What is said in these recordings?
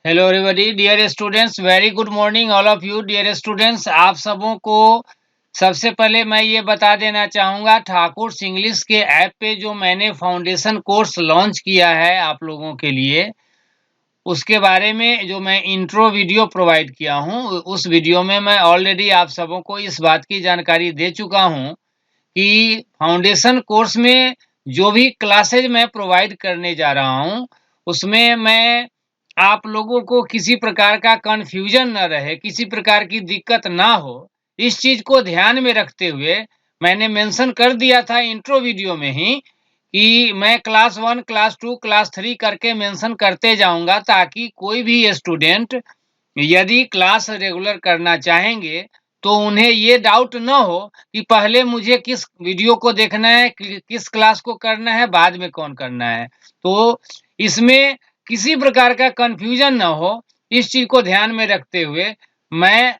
Hello everybody, dear students, very good morning all of you dear students. आप सबों को सबसे पहले मैं ये बता देना चाहूँगा, ठाकुर इंग्लिश के ऐप पे जो मैंने फाउंडेशन कोर्स लॉन्च किया है आप लोगों के लिए, उसके बारे में जो मैं इंट्रो वीडियो प्रोवाइड किया हूँ, उस वीडियो में मैं ऑलरेडी आप सबों को इस बात की जानकारी दे चुका हूँ कि फाउंडेशन कोर्स में जो भी क्लासेज मैं प्रोवाइड करने जा रहा हूँ, उसमें मैं आप लोगों को किसी प्रकार का कन्फ्यूजन ना रहे, किसी प्रकार की दिक्कत ना हो, इस चीज़ को ध्यान में रखते हुए मैंने मेंशन कर दिया था इंट्रो वीडियो में ही कि मैं क्लास 1, क्लास 2, क्लास 3 करके मेंशन करते जाऊँगा, ताकि कोई भी स्टूडेंट यदि क्लास रेगुलर करना चाहेंगे, तो उन्हें ये डाउट ना हो कि पहले मुझे किस वीडियो को देखना है, किस क्लास को करना है, बाद में कौन करना है। तो इसमें किसी प्रकार का कन्फ्यूजन ना हो, इस चीज़ को ध्यान में रखते हुए मैं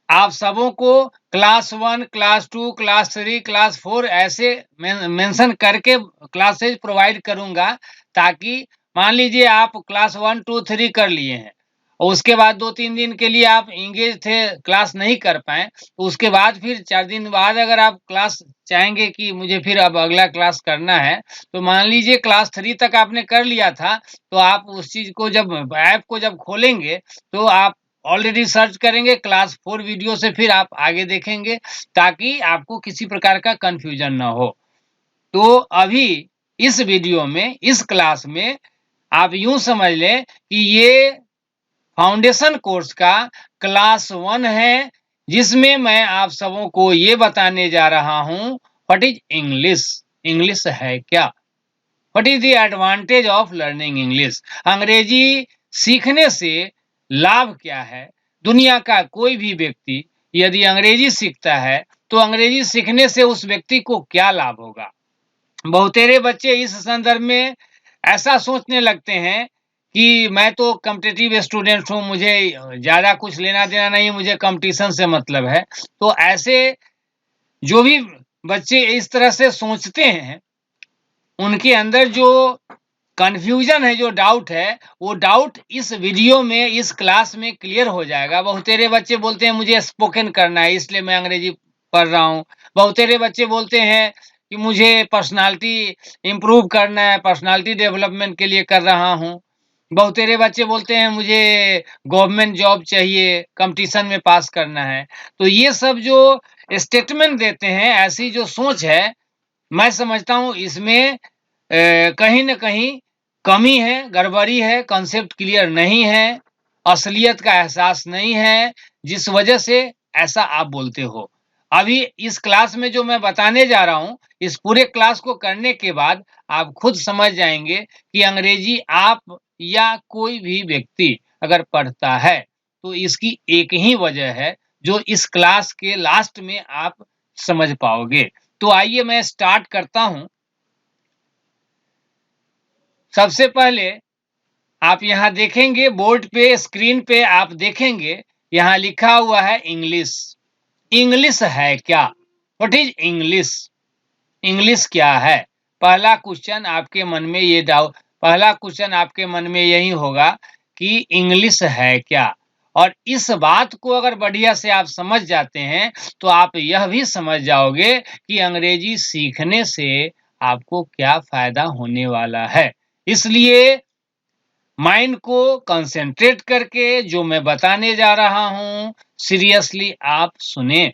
आप सबों को क्लास 1, क्लास 2, क्लास 3, क्लास 4 ऐसे मेंशन करके क्लासेज प्रोवाइड करूँगा, ताकि मान लीजिए आप क्लास 1, 2, 3 कर लिए हैं और उसके बाद 2-3 दिन के लिए आप एंगेज थे, क्लास नहीं कर पाए, तो उसके बाद फिर 4 दिन बाद अगर आप क्लास चाहेंगे कि मुझे फिर अब अगला क्लास करना है, तो मान लीजिए क्लास 3 तक आपने कर लिया था, तो आप उस चीज़ को जब ऐप को जब खोलेंगे, तो आप ऑलरेडी सर्च करेंगे क्लास 4 वीडियो से, फिर आप आगे देखेंगे, ताकि आपको किसी प्रकार का कन्फ्यूजन ना हो। तो अभी इस वीडियो में, इस क्लास में आप यूँ समझ लें कि ये फाउंडेशन कोर्स का क्लास 1 है, जिसमें मैं आप सबों को ये बताने जा रहा हूँ, व्हाट इज़ इंग्लिश? इंग्लिश है क्या? What is the advantage of learning English? अंग्रेजी सीखने से लाभ क्या है? दुनिया का कोई भी व्यक्ति यदि अंग्रेजी सीखता है, तो अंग्रेजी सीखने से उस व्यक्ति को क्या लाभ होगा? बहुतेरे बच्चे इस संदर्भ में ऐसा सोचने लगते हैं कि मैं तो कॉम्पिटिटिव स्टूडेंट हूँ, मुझे ज़्यादा कुछ लेना-देना नहीं है, मुझे कॉम्पिटिशन से मतलब है। तो ऐसे जो भी बच्चे इस तरह से सोचते हैं, उनके अंदर जो कन्फ्यूजन है, जो डाउट है, वो डाउट इस वीडियो में, इस क्लास में क्लियर हो जाएगा। बहुतेरे बच्चे बोलते हैं मुझे स्पोकन करना है, इसलिए मैं अंग्रेजी पढ़ रहा हूँ। बहुतेरे बच्चे बोलते हैं कि मुझे पर्सनैलिटी इम्प्रूव करना है, पर्सनैलिटी डेवलपमेंट के लिए कर रहा हूँ। बहुतेरे बच्चे बोलते हैं मुझे गवर्नमेंट जॉब चाहिए, कॉम्पिटिशन में पास करना है। तो ये सब जो स्टेटमेंट देते हैं, ऐसी जो सोच है, मैं समझता हूँ इसमें कहीं न कहीं कमी है, गड़बड़ी है, कांसेप्ट क्लियर नहीं है, असलियत का एहसास नहीं है, जिस वजह से ऐसा आप बोलते हो। अभी इस क्लास में जो मैं बताने जा रहा हूँ, इस पूरे क्लास को करने के बाद आप खुद समझ जाएँगे कि अंग्रेजी आप या कोई भी व्यक्ति अगर पढ़ता है, तो इसकी एक ही वजह है, जो इस क्लास के लास्ट में आप समझ पाओगे। तो आइए मैं स्टार्ट करता हूँ। सबसे पहले आप यहाँ देखेंगे बोर्ड पे, स्क्रीन पे आप देखेंगे, यहाँ लिखा हुआ है इंग्लिश। इंग्लिश है क्या? What is English? इंग्लिश क्या है? पहला क्वेश्चन आपके मन में यही होगा कि इंग्लिश है क्या? और इस बात को अगर बढ़िया से आप समझ जाते हैं, तो आप यह भी समझ जाओगे कि अंग्रेजी सीखने से आपको क्या फ़ायदा होने वाला है। इसलिए माइंड को कंसंट्रेट करके जो मैं बताने जा रहा हूँ, सीरियसली आप सुनें।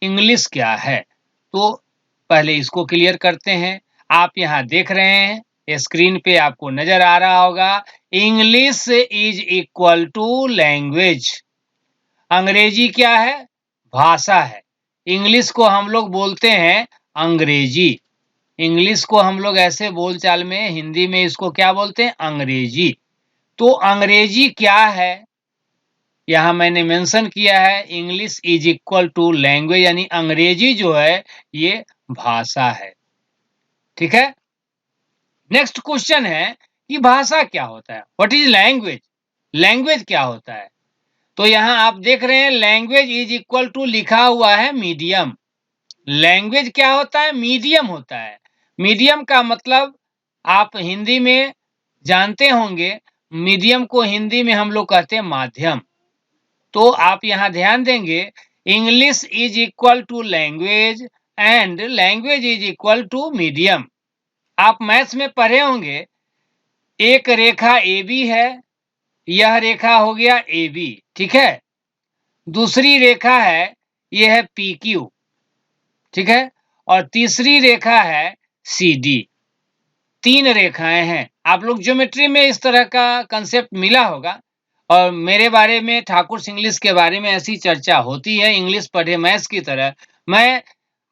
इंग्लिश क्या है? तो पहले इसको क्लियर करते हैं। आप यहाँ देख रहे हैं, स्क्रीन पे आपको नज़र आ रहा होगा, English is equal to language. अंग्रेजी क्या है? भाषा है। इंग्लिश को हम लोग बोलते हैं अंग्रेजी। इंग्लिश को हम लोग ऐसे बोलचाल में, हिंदी में इसको क्या बोलते हैं? अंग्रेजी। तो अंग्रेजी क्या है? यहाँ मैंने मेंशन किया है, English is equal to language, यानी अंग्रेजी जो है ये भाषा है। ठीक है। नेक्स्ट क्वेश्चन है कि भाषा क्या होता है? What is language? लैंग्वेज क्या होता है? तो यहाँ आप देख रहे हैं, लैंग्वेज इज इक्वल टू लिखा हुआ है मीडियम। लैंग्वेज क्या होता है? मीडियम होता है। मीडियम का मतलब आप हिंदी में जानते होंगे, मीडियम को हिंदी में हम लोग कहते हैं माध्यम। तो आप यहाँ ध्यान देंगे, English is equal to language and language is equal to medium. आप मैथ्स में पढ़े होंगे, एक रेखा ए बी है, यह रेखा हो गया ए बी, ठीक है। दूसरी रेखा है, यह है पी क्यू, ठीक है। और तीसरी रेखा है सी डी। 3 रेखाएं हैं। आप लोग ज्योमेट्री में इस तरह का कंसेप्ट मिला होगा, और मेरे बारे में, ठाकुर इंग्लिश के बारे में ऐसी चर्चा होती है, इंग्लिश पढ़े मैथ्स की तरह। मैं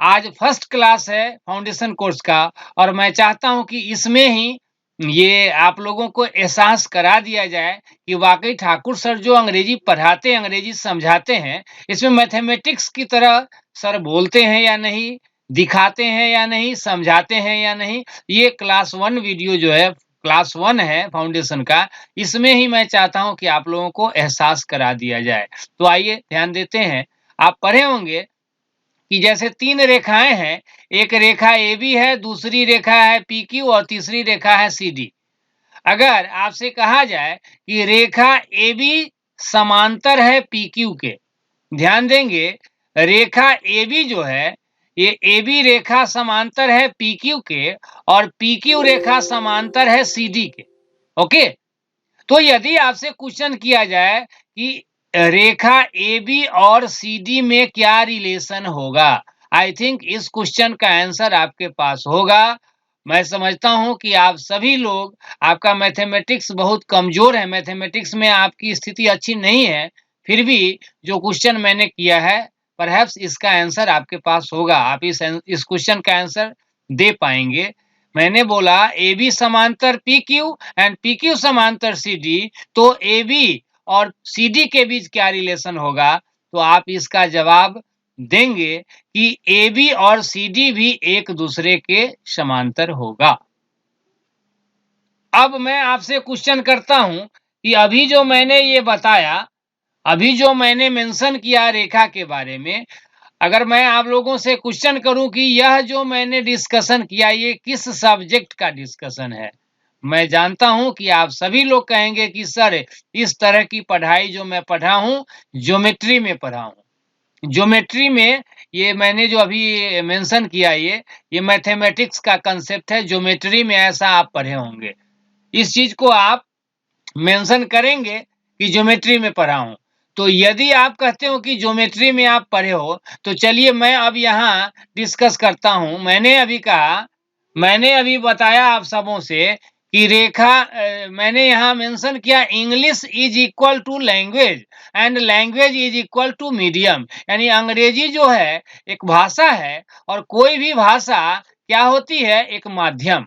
आज फर्स्ट क्लास है फाउंडेशन कोर्स का, और मैं चाहता हूं कि इसमें ही ये आप लोगों को एहसास करा दिया जाए कि वाकई ठाकुर सर जो अंग्रेजी पढ़ाते हैं, अंग्रेजी समझाते हैं, इसमें मैथमेटिक्स की तरह सर बोलते हैं या नहीं, दिखाते हैं या नहीं, समझाते हैं या नहीं। ये क्लास 1 वीडियो जो है, क्लास 1 है फाउंडेशन का, इसमें ही मैं चाहता हूं कि आप लोगों को एहसास करा दिया जाए। तो आइए ध्यान देते हैं। आप पढ़े होंगे कि जैसे 3 रेखाएं हैं, एक रेखा ए बी है, दूसरी रेखा है पी क्यू और तीसरी रेखा है सी डी। अगर आपसे कहा जाए कि रेखा ए बी समांतर है पी क्यू के, ध्यान देंगे, रेखा ए बी जो है, ये ए बी रेखा समांतर है पी क्यू के, और पी क्यू रेखा समांतर है सी डी के। ओके, तो यदि आपसे क्वेश्चन किया जाए कि रेखा ए बी और सी डी में क्या रिलेशन होगा, आई थिंक इस क्वेश्चन का आंसर आपके पास होगा। मैं समझता हूं कि आप सभी लोग, आपका मैथमेटिक्स बहुत कमजोर है, मैथमेटिक्स में आपकी स्थिति अच्छी नहीं है, फिर भी जो क्वेश्चन मैंने किया है, परहैप्स इसका आंसर आपके पास होगा, आप इस क्वेश्चन का आंसर दे पाएंगे। मैंने बोला ए बी समांतर P Q and P Q समांतर सी डी, तो ए बी और सी डी के बीच क्या रिलेशन होगा, तो आप इसका जवाब देंगे कि ए बी और सी डी भी एक दूसरे के समांतर होगा। अब मैं आपसे क्वेश्चन करता हूं कि अभी जो मैंने ये बताया, अभी जो मैंने मेंशन किया रेखा के बारे में, अगर मैं आप लोगों से क्वेश्चन करूं कि यह जो मैंने डिस्कशन किया, ये किस सब्जेक्ट का डिस्कशन है, मैं जानता हूं कि आप सभी लोग कहेंगे कि सर, इस तरह की पढ़ाई जो मैं पढ़ा हूं, ज्योमेट्री में पढ़ा हूं। ज्योमेट्री में ये मैंने जो अभी मेंशन किया, ये मैथमेटिक्स का कंसेप्ट है, ज्योमेट्री में ऐसा आप पढ़े होंगे। इस चीज को आप मेंशन करेंगे कि ज्योमेट्री में पढ़ा हूं। तो यदि आप कहते हो कि ज्योमेट्री में आप पढ़े हो, तो चलिए मैं अब यहाँ डिस्कस करता हूं। मैंने अभी बताया आप सबों से कि रेखा, मैंने यहाँ मेंशन किया, English is equal to language and language is equal to medium. यानी अंग्रेजी जो है एक भाषा है, और कोई भी भाषा क्या होती है, एक माध्यम।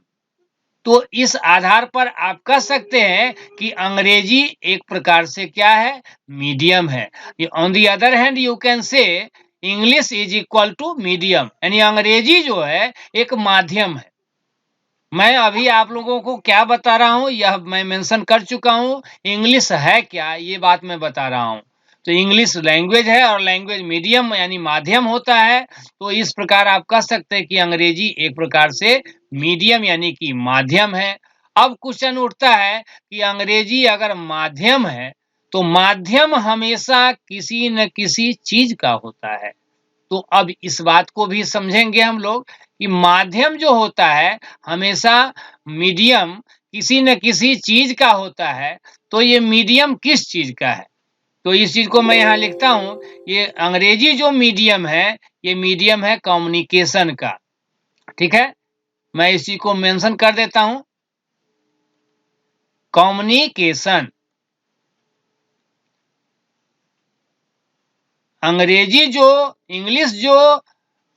तो इस आधार पर आप कह सकते हैं कि अंग्रेजी एक प्रकार से क्या है, मीडियम है। On the other hand you can say English is equal to medium, यानी अंग्रेजी जो है एक माध्यम है। मैं अभी आप लोगों को क्या बता रहा हूं, यह मैं मेंशन कर चुका हूं। इंग्लिश है क्या, ये बात मैं बता रहा हूं। तो इंग्लिश लैंग्वेज है और लैंग्वेज मीडियम यानी माध्यम होता है। तो इस प्रकार आप कह सकते हैं कि अंग्रेजी एक प्रकार से मीडियम यानी कि माध्यम है। अब क्वेश्चन उठता है कि अंग्रेजी अगर माध्यम है, तो माध्यम हमेशा किसी न किसी चीज का होता है। तो अब इस बात को भी समझेंगे हम लोग कि माध्यम जो होता है, हमेशा मीडियम किसी न किसी चीज का होता है। तो ये मीडियम किस चीज का है, तो इस चीज को मैं यहाँ लिखता हूं। ये अंग्रेजी जो मीडियम है, ये मीडियम है कम्युनिकेशन का, ठीक है। मैं इस चीज को मेंशन कर देता हूं, कम्युनिकेशन। अंग्रेजी जो, इंग्लिश जो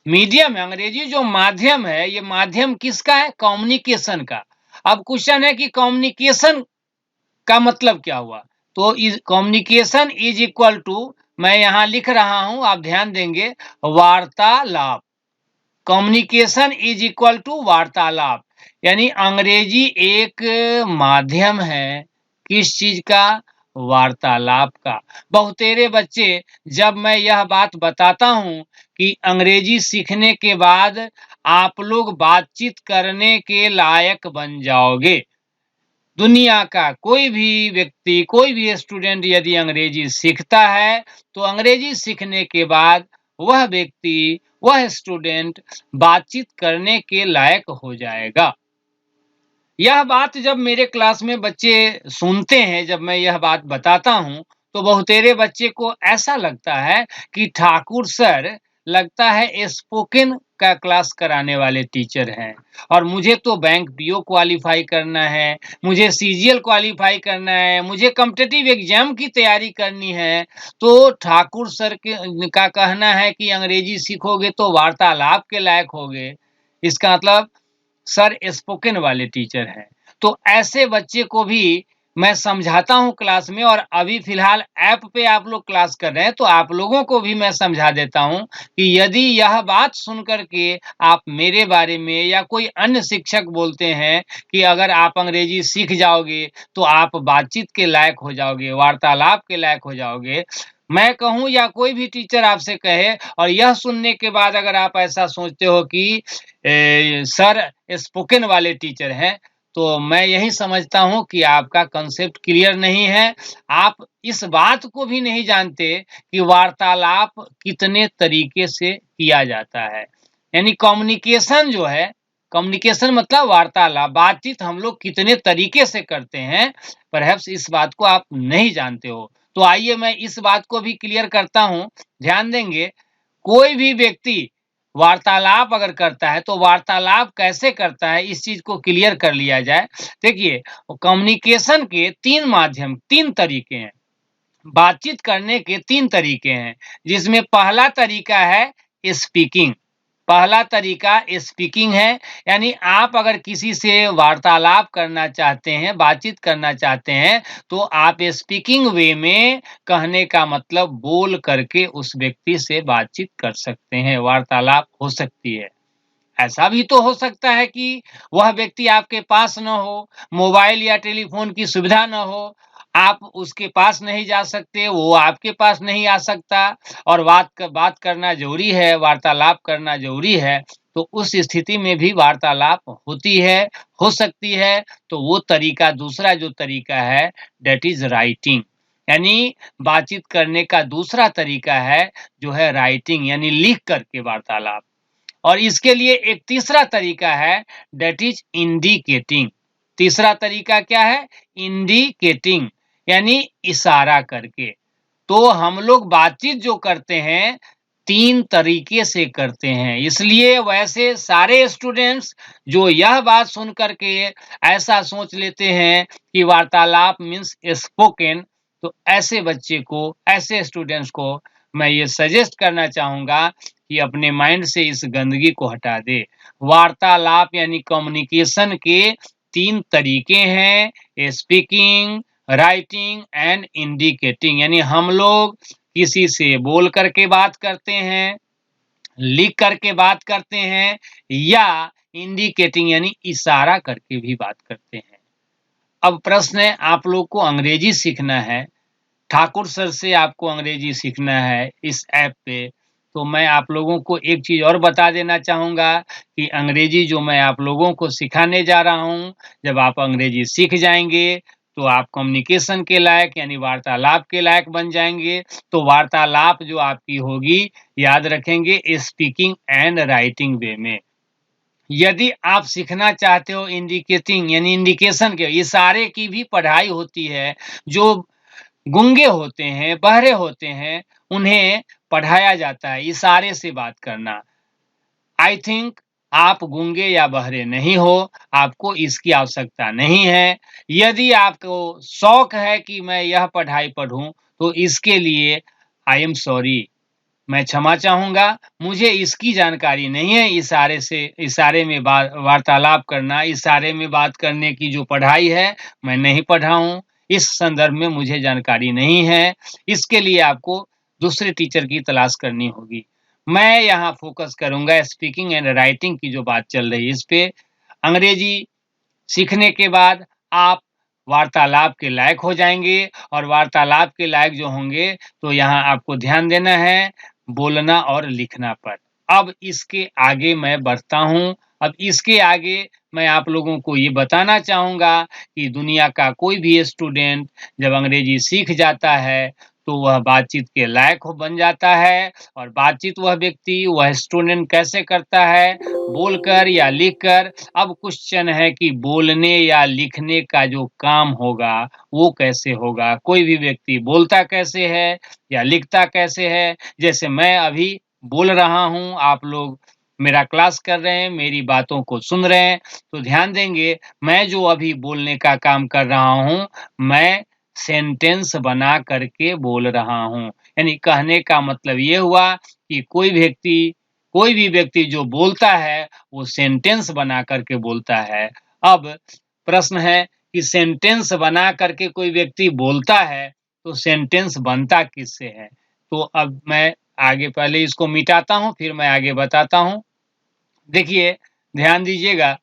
मीडियम है, अंग्रेजी जो माध्यम है, ये माध्यम किसका है, कम्युनिकेशन का। अब क्वेश्चन है कि कम्युनिकेशन का मतलब क्या हुआ, तो कम्युनिकेशन इज इक्वल टू, मैं यहां लिख रहा हूं, आप ध्यान देंगे, वार्तालाप। कम्युनिकेशन इज इक्वल टू वार्तालाप, यानी अंग्रेजी एक माध्यम है, किस चीज का, वार्तालाप का। बहुतेरे बच्चे, जब मैं यह बात बताता हूं कि अंग्रेजी सीखने के बाद आप लोग बातचीत करने के लायक बन जाओगे, दुनिया का कोई भी व्यक्ति, कोई भी स्टूडेंट यदि अंग्रेजी सीखता है, तो अंग्रेजी सीखने के बाद वह व्यक्ति, वह स्टूडेंट बातचीत करने के लायक हो जाएगा। यह बात जब मेरे क्लास में बच्चे सुनते हैं, जब मैं यह बात बताता हूँ, तो बहुतेरे बच्चे को ऐसा लगता है कि ठाकुर सर लगता है स्पोकन का क्लास कराने वाले टीचर हैं और मुझे तो बैंक पीओ क्वालीफाई करना है, मुझे सीजीएल क्वालीफाई करना है, मुझे कॉम्पिटिटिव एग्जाम की तैयारी करनी है। तो ठाकुर सर के का कहना है कि अंग्रेजी सीखोगे तो वार्तालाप के लायक होगे। इसका मतलब सर स्पोकन वाले टीचर हैं। तो ऐसे बच्चे को भी मैं समझाता हूँ क्लास में और अभी फ़िलहाल ऐप पे आप लोग क्लास कर रहे हैं, तो आप लोगों को भी मैं समझा देता हूँ कि यदि यह बात सुन कर के आप मेरे बारे में या कोई अन्य शिक्षक बोलते हैं कि अगर आप अंग्रेजी सीख जाओगे, तो आप बातचीत के लायक हो जाओगे, वार्तालाप के लायक हो जाओगे। मैं कहूँ या कोई भी टीचर आपसे कहे और यह सुनने के बाद अगर आप ऐसा सोचते हो कि सर स्पोकन वाले टीचर हैं, तो मैं यही समझता हूँ कि आपका कांसेप्ट क्लियर नहीं है। आप इस बात को भी नहीं जानते कि वार्तालाप कितने तरीके से किया जाता है। यानी कम्युनिकेशन जो है, कम्युनिकेशन मतलब वार्तालाप, बातचीत हम लोग कितने तरीके से करते हैं, परहैप्स इस बात को आप नहीं जानते हो। तो आइए मैं इस बात को भी क्लियर करता हूँ, ध्यान देंगे, कोई भी व्यक्ति वार्तालाप अगर करता है, तो वार्तालाप कैसे करता है, इस चीज़ को क्लियर कर लिया जाए। देखिए, कम्युनिकेशन के 3 माध्यम 3 तरीके हैं। बातचीत करने के 3 तरीके हैं, जिसमें पहला तरीका है स्पीकिंग। पहला तरीका स्पीकिंग है, यानी आप अगर किसी से वार्तालाप करना चाहते हैं, बातचीत करना चाहते हैं, तो आप स्पीकिंग वे में कहने का मतलब बोल करके उस व्यक्ति से बातचीत कर सकते हैं, वार्तालाप हो सकती है। ऐसा भी तो हो सकता है कि वह व्यक्ति आपके पास न हो, मोबाइल या टेलीफ़ोन की सुविधा न हो, आप उसके पास नहीं जा सकते, वो आपके पास नहीं आ सकता और बात करना ज़रूरी है, वार्तालाप करना ज़रूरी है, तो उस स्थिति में भी वार्तालाप होती है, हो सकती है, तो वो तरीका दूसरा जो तरीका है, दैट इज़ राइटिंग। यानी बातचीत करने का दूसरा तरीका है, जो है राइटिंग यानी लिख कर के वार्तालाप। और इसके लिए एक तीसरा तरीका है दैट इज इंडिकेटिंग। तीसरा तरीका क्या है? इंडिकेटिंग यानी इशारा करके। तो हम लोग बातचीत जो करते हैं 3 तरीके से करते हैं। इसलिए वैसे सारे स्टूडेंट्स जो यह बात सुन कर के ऐसा सोच लेते हैं कि वार्तालाप मीन्स स्पोकन, तो ऐसे बच्चे को, ऐसे स्टूडेंट्स को मैं ये सजेस्ट करना चाहूँगा कि अपने माइंड से इस गंदगी को हटा दे। वार्तालाप यानी कम्युनिकेशन के 3 तरीके हैं, स्पीकिंग, राइटिंग एंड इंडिकेटिंग। यानी हम लोग किसी से बोल करके बात करते हैं, लिख करके बात करते हैं या इंडिकेटिंग यानी इशारा करके भी बात करते हैं। अब प्रश्न है, आप लोग को अंग्रेजी सीखना है, ठाकुर सर से आपको अंग्रेजी सीखना है इस ऐप पे, तो मैं आप लोगों को एक चीज़ और बता देना चाहूँगा कि अंग्रेजी जो मैं आप लोगों को सिखाने जा रहा हूँ, जब आप अंग्रेजी सीख जाएँगे, तो आप कम्युनिकेशन के लायक यानी वार्तालाप के लायक बन जाएँगे। तो वार्तालाप जो आपकी होगी, याद रखेंगे स्पीकिंग एंड राइटिंग वे में। यदि आप सीखना चाहते हो इंडिकेटिंग यानी इंडिकेशन के इशारे की भी पढ़ाई होती है, जो गूंगे होते हैं, बहरे होते हैं, उन्हें पढ़ाया जाता है इशारे से बात करना। आई थिंक आप गूंगे या बहरे नहीं हो, आपको इसकी आवश्यकता नहीं है। यदि आपको शौक है कि मैं यह पढ़ाई पढ़ूँ, तो इसके लिए आई एम सॉरी, मैं क्षमा चाहूँगा, मुझे इसकी जानकारी नहीं है इशारे में वार्तालाप करना, इशारे में बात करने की जो पढ़ाई है, मैं नहीं पढ़ा हूँ। इस संदर्भ में मुझे जानकारी नहीं है। इसके लिए आपको दूसरे टीचर की तलाश करनी होगी। मैं यहाँ फ़ोकस करूँगा स्पीकिंग एंड राइटिंग की जो बात चल रही है इस पे। अंग्रेजी सीखने के बाद आप वार्तालाप के लायक हो जाएँगे और वार्तालाप के लायक जो होंगे, तो यहाँ आपको ध्यान देना है बोलना और लिखना पर। अब इसके आगे मैं बढ़ता हूँ, अब इसके आगे मैं आप लोगों को ये बताना चाहूँगा कि दुनिया का कोई भी स्टूडेंट जब अंग्रेजी सीख जाता है, तो वह बातचीत के लायक हो बन जाता है और बातचीत वह स्टूडेंट कैसे करता है, बोलकर या लिखकर। अब क्वेश्चन है कि बोलने या लिखने का जो काम होगा, वो कैसे होगा? कोई भी व्यक्ति बोलता कैसे है या लिखता कैसे है? जैसे मैं अभी बोल रहा हूँ, आप लोग मेरा क्लास कर रहे हैं, मेरी बातों को सुन रहे हैं, तो ध्यान देंगे, मैं जो अभी बोलने का काम कर रहा हूँ, मैं सेंटेंस बना करके बोल रहा हूँ। यानी कहने का मतलब ये हुआ कि कोई भी व्यक्ति जो बोलता है, वो सेंटेंस बना करके बोलता है। अब प्रश्न है कि सेंटेंस बना करके कोई व्यक्ति बोलता है, तो सेंटेंस बनता किससे है? तो अब मैं आगे पहले इसको मिटाता हूँ, फिर मैं आगे बताता हूँ। देखिए, ध्यान दीजिएगा,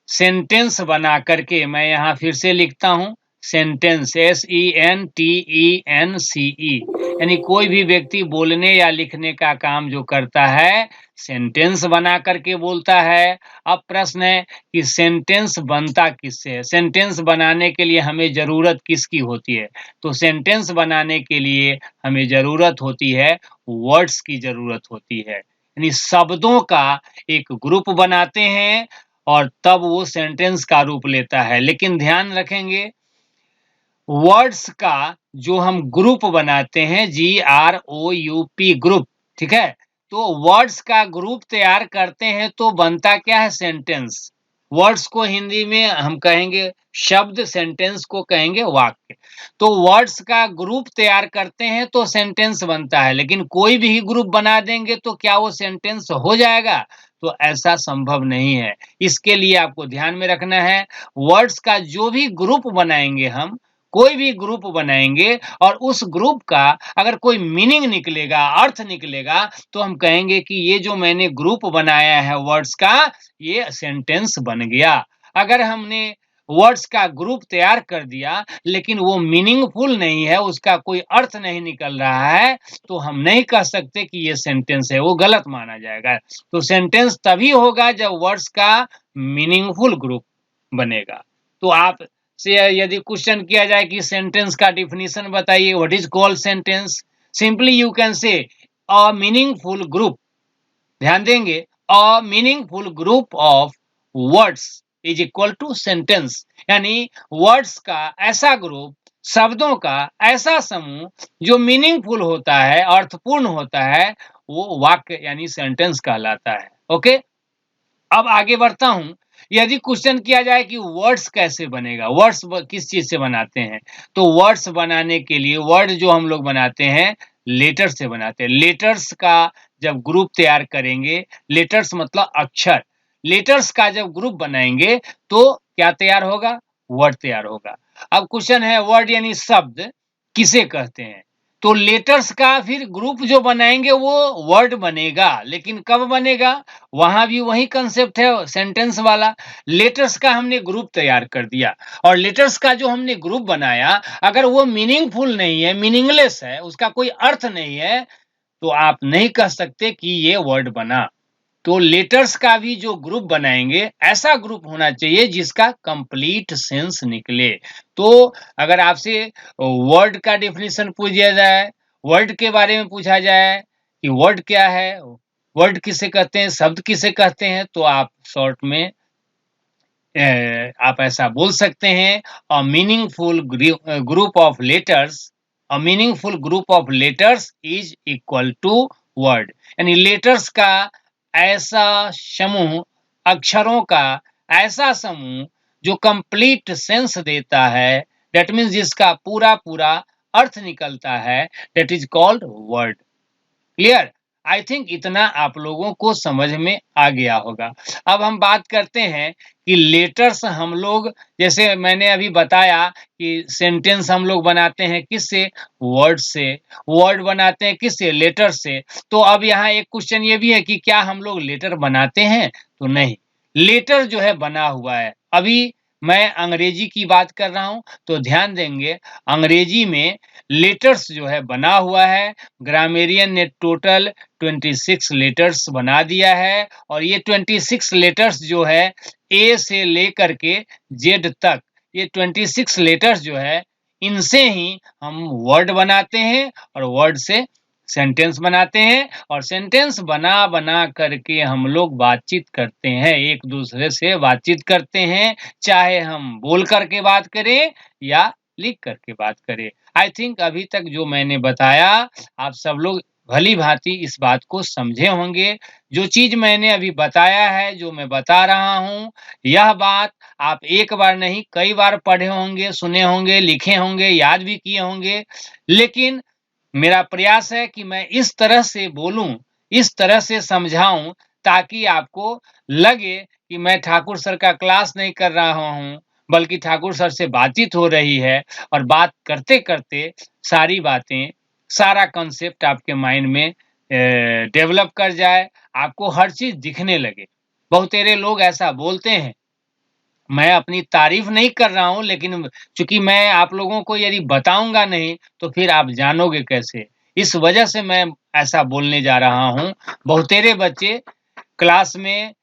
सेंटेंस बना करके मैं यहाँ फिर से लिखता हूँ, सेंटेंस SENTENCE, यानी कोई भी व्यक्ति बोलने या लिखने का काम जो करता है, सेंटेंस बना करके बोलता है। अब प्रश्न है कि सेंटेंस बनता किससे है? सेंटेंस बनाने के लिए हमें ज़रूरत किसकी होती है? तो सेंटेंस बनाने के लिए हमें ज़रूरत होती है, वर्ड्स की ज़रूरत होती है। यानी शब्दों का एक ग्रुप बनाते हैं और तब वो सेंटेंस का रूप लेता है। लेकिन ध्यान रखेंगे, वर्ड्स का जो हम ग्रुप बनाते हैं, GROUP ग्रुप, ठीक है? तो वर्ड्स का ग्रुप तैयार करते हैं तो बनता क्या है? सेंटेंस। वर्ड्स को हिंदी में हम कहेंगे शब्द, सेंटेंस को कहेंगे वाक्य। तो वर्ड्स का ग्रुप तैयार करते हैं तो सेंटेंस बनता है, लेकिन कोई भी ग्रुप बना देंगे तो क्या वो सेंटेंस हो जाएगा? तो ऐसा संभव नहीं है। इसके लिए आपको ध्यान में रखना है, वर्ड्स का जो भी ग्रुप बनाएंगे हम, कोई भी ग्रुप बनाएंगे और उस ग्रुप का अगर कोई मीनिंग निकलेगा, अर्थ निकलेगा, तो हम कहेंगे कि ये जो मैंने ग्रुप बनाया है वर्ड्स का, ये सेंटेंस बन गया। अगर हमने वर्ड्स का ग्रुप तैयार कर दिया लेकिन वो मीनिंगफुल नहीं है, उसका कोई अर्थ नहीं निकल रहा है, तो हम नहीं कह सकते कि ये सेंटेंस है, वो गलत माना जाएगा। तो सेंटेंस तभी होगा जब वर्ड्स का मीनिंगफुल ग्रुप बनेगा। तो आप से यदि क्वेश्चन किया जाए कि सेंटेंस का डिफिनीशन बताइए, what is called sentence? Simply you can say a meaningful group, ध्यान देंगे, a meaningful group of words is equal to sentence. यानी वर्ड्स का ऐसा ग्रुप, शब्दों का ऐसा समूह जो मीनिंगफुल होता है, अर्थपूर्ण होता है, वो वाक्य यानी सेंटेंस कहलाता है। ओके, अब आगे बढ़ता हूं। यदि क्वेश्चन किया जाए कि वर्ड्स कैसे बनेगा, वर्ड्स किस चीज से बनाते हैं, तो वर्ड्स बनाने के लिए वर्ड जो हम लोग बनाते हैं, लेटर्स से बनाते हैं। लेटर्स का जब ग्रुप तैयार करेंगे, लेटर्स मतलब अक्षर, लेटर्स का जब ग्रुप बनाएंगे तो क्या तैयार होगा? वर्ड तैयार होगा। अब क्वेश्चन है, वर्ड यानी शब्द किसे कहते हैं? तो लेटर्स का फिर ग्रुप जो बनाएंगे वो वर्ड बनेगा, लेकिन कब बनेगा? वहां भी वही कंसेप्ट है सेंटेंस वाला। लेटर्स का हमने ग्रुप तैयार कर दिया और लेटर्स का जो हमने ग्रुप बनाया, अगर वो मीनिंगफुल नहीं है, मीनिंगलेस है, उसका कोई अर्थ नहीं है, तो आप नहीं कह सकते कि ये वर्ड बना। तो लेटर्स का भी जो ग्रुप बनाएंगे, ऐसा ग्रुप होना चाहिए जिसका कंप्लीट सेंस निकले। तो अगर आपसे वर्ड का डेफिनेशन पूछ दिया जाए, वर्ड के बारे में पूछा जाए कि वर्ड क्या है, वर्ड किसे कहते हैं, शब्द किसे कहते हैं, तो आप शॉर्ट में आप ऐसा बोल सकते हैं, a meaningful group of letters, a meaningful group of letters is equal to word. यानी लेटर्स का ऐसा समूह, अक्षरों का ऐसा समूह जो कंप्लीट सेंस देता है, दैट मीन्स जिसका पूरा पूरा अर्थ निकलता है, that is called word. Clear? I think इतना आप लोगों को समझ में आ गया होगा। अब हम बात करते हैं कि लेटर्स हम लोग, जैसे मैंने अभी बताया कि सेंटेंस हम लोग बनाते हैं किससे? वर्ड से। वर्ड बनाते हैं किससे? लेटर से। तो अब यहाँ एक क्वेश्चन ये भी है कि क्या हम लोग लेटर बनाते हैं? तो नहीं, लेटर जो है बना हुआ है। अभी मैं अंग्रेजी की बात कर रहा हूं, तो ध्यान देंगे, अंग्रेजी में लेटर्स जो है बना हुआ है। ग्रामेरियन ने टोटल 26 लेटर्स बना दिया है और ये 26 लेटर्स जो है ए से लेकर के जेड तक, ये 26 लेटर्स जो है इनसे ही हम वर्ड बनाते हैं और वर्ड से सेंटेंस बनाते हैं और सेंटेंस बना बना करके हम लोग बातचीत करते हैं, एक दूसरे से बातचीत करते हैं, चाहे हम बोल करके बात करें या लिख करके बात करें। आई थिंक अभी तक जो मैंने बताया आप सब लोग भली-भांति इस बात को समझे होंगे। जो चीज़ मैंने अभी बताया है, जो मैं बता रहा हूँ, यह बात आप एक बार नहीं कई बार पढ़े होंगे, सुने होंगे, लिखे होंगे, याद भी किए होंगे। लेकिन मेरा प्रयास है कि मैं इस तरह से बोलूं, इस तरह से समझाऊं ताकि आपको लगे कि मैं ठाकुर सर का क्लास नहीं कर रहा हूं, बल्कि ठाकुर सर से बातचीत हो रही है और बात करते-करते सारी बातें, सारा कॉन्सेप्ट आपके माइंड में डेवलप कर जाए, आपको हर चीज़ दिखने लगे। बहुतेरे लोग ऐसा बोलते हैं, मैं अपनी तारीफ नहीं कर रहा हूँ लेकिन चूँकि मैं आप लोगों को यदि बताऊँगा नहीं, तो फिर आप जानोगे कैसे? इस वजह से मैं ऐसा बोलने जा रहा हूँ। बहुतेरे बच्चे क्लास में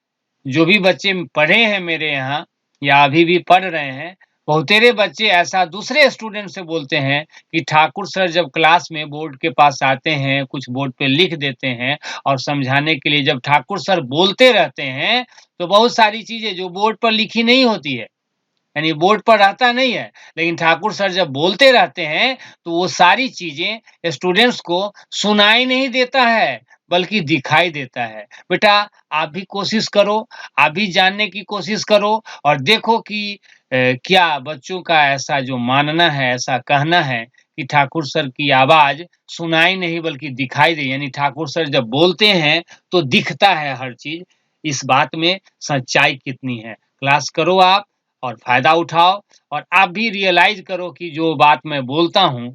जो भी बच्चे पढ़े हैं मेरे यहाँ या अभी भी पढ़ रहे हैं, बहुतेरे बच्चे ऐसा दूसरे स्टूडेंट से बोलते हैं कि ठाकुर सर जब क्लास में बोर्ड के पास आते हैं, कुछ बोर्ड पे लिख देते हैं और समझाने के लिए जब ठाकुर सर बोलते रहते हैं, तो बहुत सारी चीज़ें जो बोर्ड पर लिखी नहीं होती है, यानी बोर्ड पर रहता नहीं है, लेकिन ठाकुर सर जब बोलते रहते हैं, तो वो सारी चीज़ें स्टूडेंट्स को सुनाई नहीं देता है, बल्कि दिखाई देता है। बेटा आप भी कोशिश करो, आप भी जानने की कोशिश करो और देखो कि क्या बच्चों का ऐसा जो मानना है, ऐसा कहना है कि ठाकुर सर की आवाज़ सुनाई नहीं बल्कि दिखाई दे, यानी ठाकुर सर जब बोलते हैं, तो दिखता है हर चीज़। इस बात में सच्चाई कितनी है। क्लास करो आप और फ़ायदा उठाओ और आप भी रियलाइज़ करो कि जो बात मैं बोलता हूँ,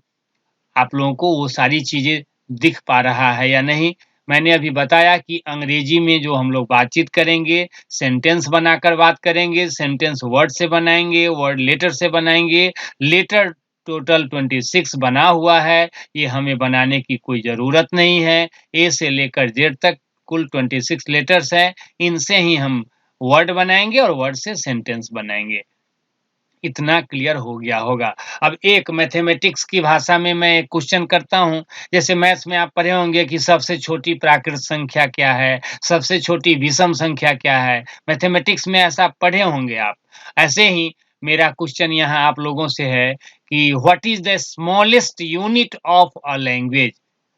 आप लोगों को वो सारी चीज़ें दिख पा रहा है या नहीं। मैंने अभी बताया कि अंग्रेजी में जो हम लोग बातचीत करेंगे, सेंटेंस बनाकर बात करेंगे, सेंटेंस वर्ड से बनाएँगे, वर्ड लेटर से बनाएँगे। लेटर टोटल 26 बना हुआ है, ये हमें बनाने की कोई ज़रूरत नहीं है। ए से लेकर जेड तक कुल 26 लेटर्स हैं, इनसे ही हम वर्ड बनाएँगे और वर्ड से सेंटेंस बनाएँगे। इतना क्लियर हो गया होगा। अब एक मैथमेटिक्स की भाषा में मैं एक क्वेश्चन करता हूँ, जैसे मैथ्स में आप पढ़े होंगे कि सबसे छोटी प्राकृत संख्या क्या है? सबसे छोटी विषम संख्या क्या है? मैथमेटिक्स में ऐसा पढ़े होंगे आप। ऐसे ही मेरा क्वेश्चन यहाँ आप लोगों से है कि what is the smallest unit of a language?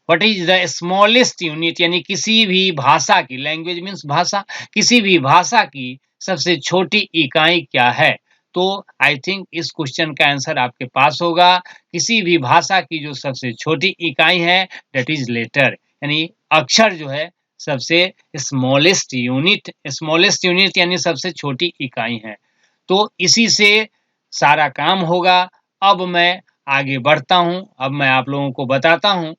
What is the smallest unit यानी किसी भी भाषा की, लैंग्वेज मीन्स भाषा, किसी भी भाषा की सबसे छोटी इकाई क्या है? तो आई थिंक इस क्वेश्चन का आंसर आपके पास होगा। किसी भी भाषा की जो सबसे छोटी इकाई है दैट इज़ लेटर, यानी अक्षर जो है सबसे स्मॉलेस्ट यूनिट यानी सबसे छोटी इकाई है। तो इसी से सारा काम होगा। अब मैं आगे बढ़ता हूँ, अब मैं आप लोगों को बताता हूँ।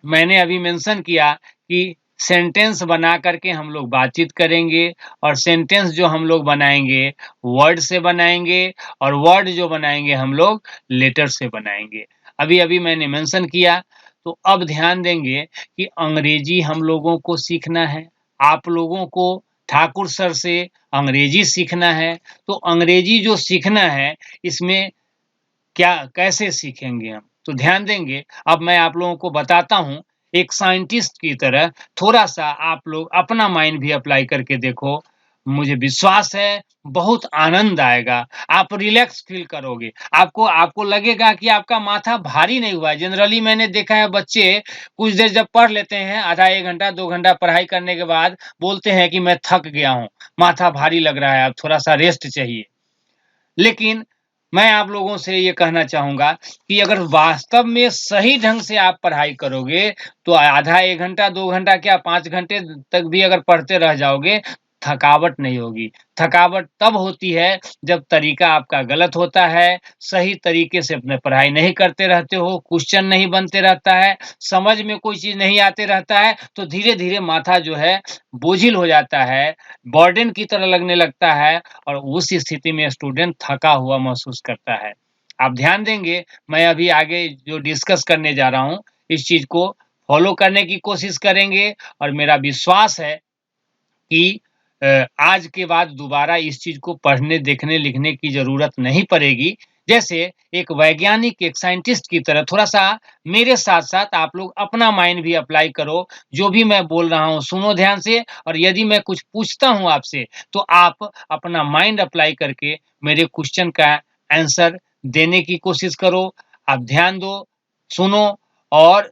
मैंने अभी मेंशन किया कि सेंटेंस बना करके हम लोग बातचीत करेंगे और सेंटेंस जो हम लोग बनाएँगे, वर्ड से बनाएँगे और वर्ड जो बनाएँगे हम लोग लेटर से बनाएँगे। अभी-अभी मैंने मेंशन किया, तो अब ध्यान देंगे कि अंग्रेजी हम लोगों को सीखना है। आप लोगों को ठाकुर सर से अंग्रेजी सीखना है, तो अंग्रेजी जो सीखना है, इसमें क्या कैसे सीखेंगे हम? तो ध्यान देंगे, अब मैं आप लोगों को बताता हूँ, एक साइंटिस्ट की तरह थोड़ा-सा आप लोग अपना माइंड भी अप्लाई करके देखो, मुझे विश्वास है बहुत आनंद आएगा, आप रिलैक्स फ़ील करोगे। आपको आपको लगेगा कि आपका माथा भारी नहीं हुआ है। जनरली मैंने देखा है बच्चे कुछ देर जब पढ़ लेते हैं, आधा 1 घंटा, 2 घंटा पढ़ाई करने के बाद बोलते हैं कि मैं थक गया हूँ, माथा भारी लग रहा है, अब थोड़ा-सा रेस्ट चाहिए। लेकिन मैं आप लोगों से ये कहना चाहूँगा कि अगर वास्तव में सही ढंग से आप पढ़ाई करोगे, तो आधा 1 घंटा, 2 घंटा क्या 5 घंटे तक भी अगर पढ़ते रह जाओगे, थकावट नहीं होगी। थकावट तब होती है जब तरीका आपका गलत होता है, सही तरीके से अपने पढ़ाई नहीं करते रहते हो, क्वेश्चन नहीं बनते रहता है, समझ में कोई चीज़ नहीं आते रहता है, तो धीरे-धीरे माथा जो है बोझिल हो जाता है, बर्डन की तरह लगने लगता है और उस स्थिति में स्टूडेंट थका हुआ महसूस करता है। आप ध्यान देंगे, मैं अभी आगे जो डिस्कस करने जा रहा हूँ, इस चीज़ को फ़ॉलो करने की कोशिश करेंगे और मेरा विश्वास है कि आज के बाद दोबारा इस चीज़ को पढ़ने, देखने, लिखने की ज़रूरत नहीं पड़ेगी। जैसे एक वैज्ञानिक, एक साइंटिस्ट की तरह थोड़ा-सा मेरे साथ-साथ आप लोग अपना माइंड भी अप्लाई करो। जो भी मैं बोल रहा हूँ सुनो ध्यान से और यदि मैं कुछ पूछता हूँ आपसे, तो आप अपना माइंड अप्लाई करके मेरे क्वेश्चन का आंसर देने की कोशिश करो। आप ध्यान दो, सुनो और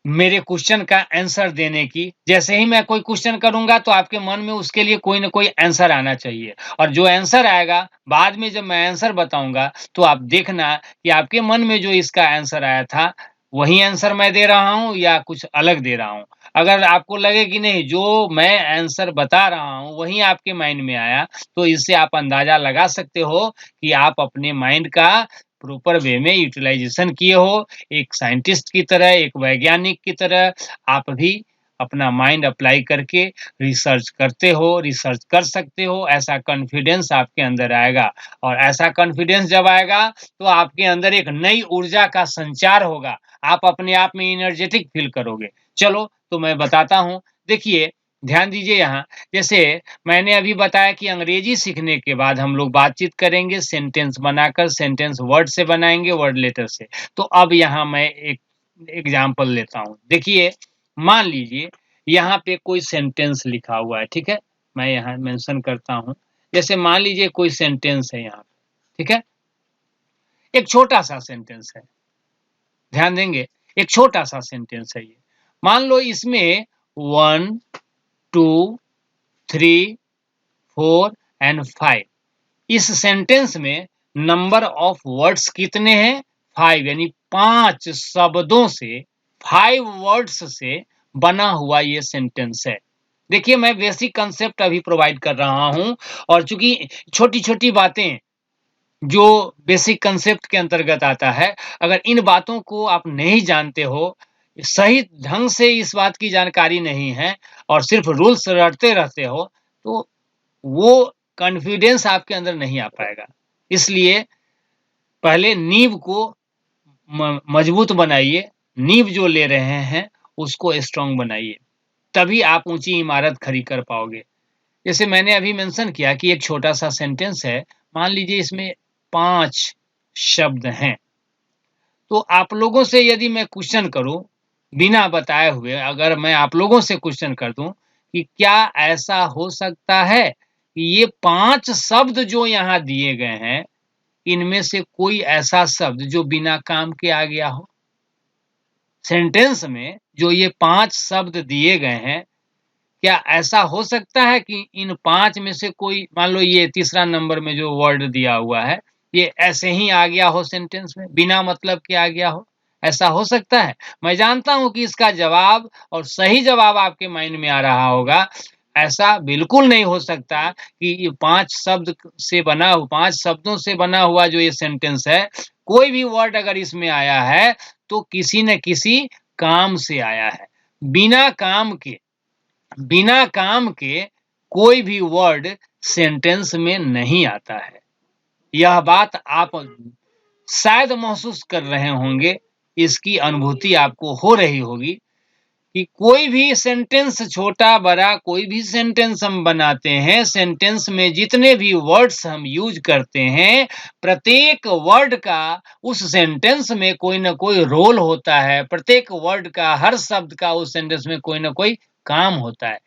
मेरे क्वेश्चन का आंसर देने की जैसे ही मैं कोई क्वेश्चन करूँगा तो आपके मन में उसके लिए कोई न कोई आंसर आना चाहिए और जो आंसर आएगा बाद में जब मैं आंसर बताऊँगा तो आप देखना कि आपके मन में जो इसका आंसर आया था, वही आंसर मैं दे रहा हूँ या कुछ अलग दे रहा हूँ। अगर आपको लगे कि नहीं जो मैं आंसर बता रहा हूँ वही आपके माइंड में आया, तो इससे आप अंदाज़ा लगा सकते हो कि आप अपने माइंड का प्रॉपर वे में यूटिलाइज़ेशन किए हो। एक साइंटिस्ट की तरह, एक वैज्ञानिक की तरह आप भी अपना माइंड अप्लाई करके रिसर्च करते हो, रिसर्च कर सकते हो, ऐसा कॉन्फिडेंस आपके अंदर आएगा और ऐसा कॉन्फिडेंस जब आएगा, तो आपके अंदर एक नई ऊर्जा का संचार होगा। आप अपने आप में एनर्जेटिक फ़ील करोगे। चलो, तो मैं बताता हूँ। देखिए, ध्यान दीजिए यहाँ, जैसे मैंने अभी बताया कि अंग्रेजी सीखने के बाद हम लोग बातचीत करेंगे सेंटेंस बनाकर, सेंटेंस वर्ड से बनाएँगे, वर्ड लेटर से। तो अब यहाँ मैं एक एग्ज़ाम्पल लेता हूँ। देखिए, मान लीजिए यहाँ पे कोई सेंटेंस लिखा हुआ है, ठीक है? मैं यहाँ मेंशन करता हूँ। जैसे मान लीजिए कोई सेंटेंस है यहाँ पे, ठीक है? एक छोटा-सा सेंटेंस है, ध्यान देंगे, एक छोटा-सा सेंटेंस है ये। मान लो इसमें 1, 2, 3, 4 एंड 5 इस सेंटेंस में नंबर ऑफ वर्ड्स कितने हैं? 5 यानी 5 शब्दों से 5 वर्ड्स से बना हुआ ये सेंटेंस है। देखिए मैं बेसिक कांसेप्ट अभी प्रोवाइड कर रहा हूँ और चूँकि छोटी-छोटी बातें जो बेसिक कांसेप्ट के अंतर्गत आता है, अगर इन बातों को आप नहीं जानते हो, सही ढंग से इस बात की जानकारी नहीं है और सिर्फ़ रूल्स रटते रहते हो, तो वो कॉन्फिडेंस आपके अंदर नहीं आ पाएगा। इसलिए पहले नींव को मजबूत बनाइए, नींव जो ले रहे हैं उसको स्ट्रॉन्ग बनाइए, तभी आप ऊँची इमारत खड़ी कर पाओगे। जैसे मैंने अभी मेंशन किया कि एक छोटा-सा सेंटेंस है, मान लीजिए इसमें 5 शब्द हैं। तो आप लोगों से यदि मैं क्वेश्चन करूँ, बिना बताए हुए अगर मैं आप लोगों से क्वेश्चन कर दूँ कि क्या ऐसा हो सकता है कि ये 5 शब्द जो यहाँ दिए गए हैं, इनमें से कोई ऐसा शब्द जो बिना काम के आ गया हो? सेंटेंस में जो ये 5 शब्द दिए गए हैं, क्या ऐसा हो सकता है कि इन 5 में से कोई मान लो ये तीसरा नंबर में जो वर्ड दिया हुआ है, ये ऐसे ही आ गया हो सेंटेंस में, बिना मतलब के आ गया हो? ऐसा हो सकता है? मैं जानता हूँ कि इसका जवाब और सही जवाब आपके माइंड में आ रहा होगा। ऐसा बिल्कुल नहीं हो सकता कि ये 5 शब्द से बना 5 शब्दों से बना हुआ जो ये सेंटेंस है, कोई भी वर्ड अगर इसमें आया है, तो किसी न किसी काम से आया है। बिना काम के बिना काम के कोई भी वर्ड सेंटेंस में नहीं आता है। यह बात आप शायद महसूस कर रहे होंगे, इसकी अनुभूति आपको हो रही होगी कि कोई भी सेंटेंस छोटा-बड़ा कोई भी सेंटेंस हम बनाते हैं, सेंटेंस में जितने भी वर्ड्स हम यूज़ करते हैं, प्रत्येक वर्ड का उस सेंटेंस में कोई न कोई रोल होता है। प्रत्येक वर्ड का, हर शब्द का उस सेंटेंस में कोई न कोई काम होता है।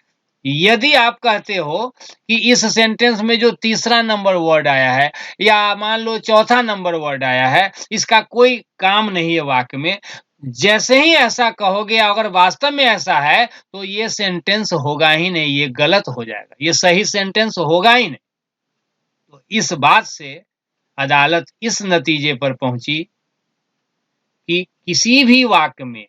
यदि आप कहते हो कि इस सेंटेंस में जो तीसरा नंबर वर्ड आया है या मान लो चौथा नंबर वर्ड आया है, इसका कोई काम नहीं है वाक्य में। जैसे ही ऐसा कहोगे अगर वास्तव में ऐसा है, तो ये सेंटेंस होगा ही नहीं, ये गलत हो जाएगा। ये सही सेंटेंस होगा ही नहीं। तो इस बात से अदालत इस नतीजे पर पहुँची कि किसी भी वाक्य में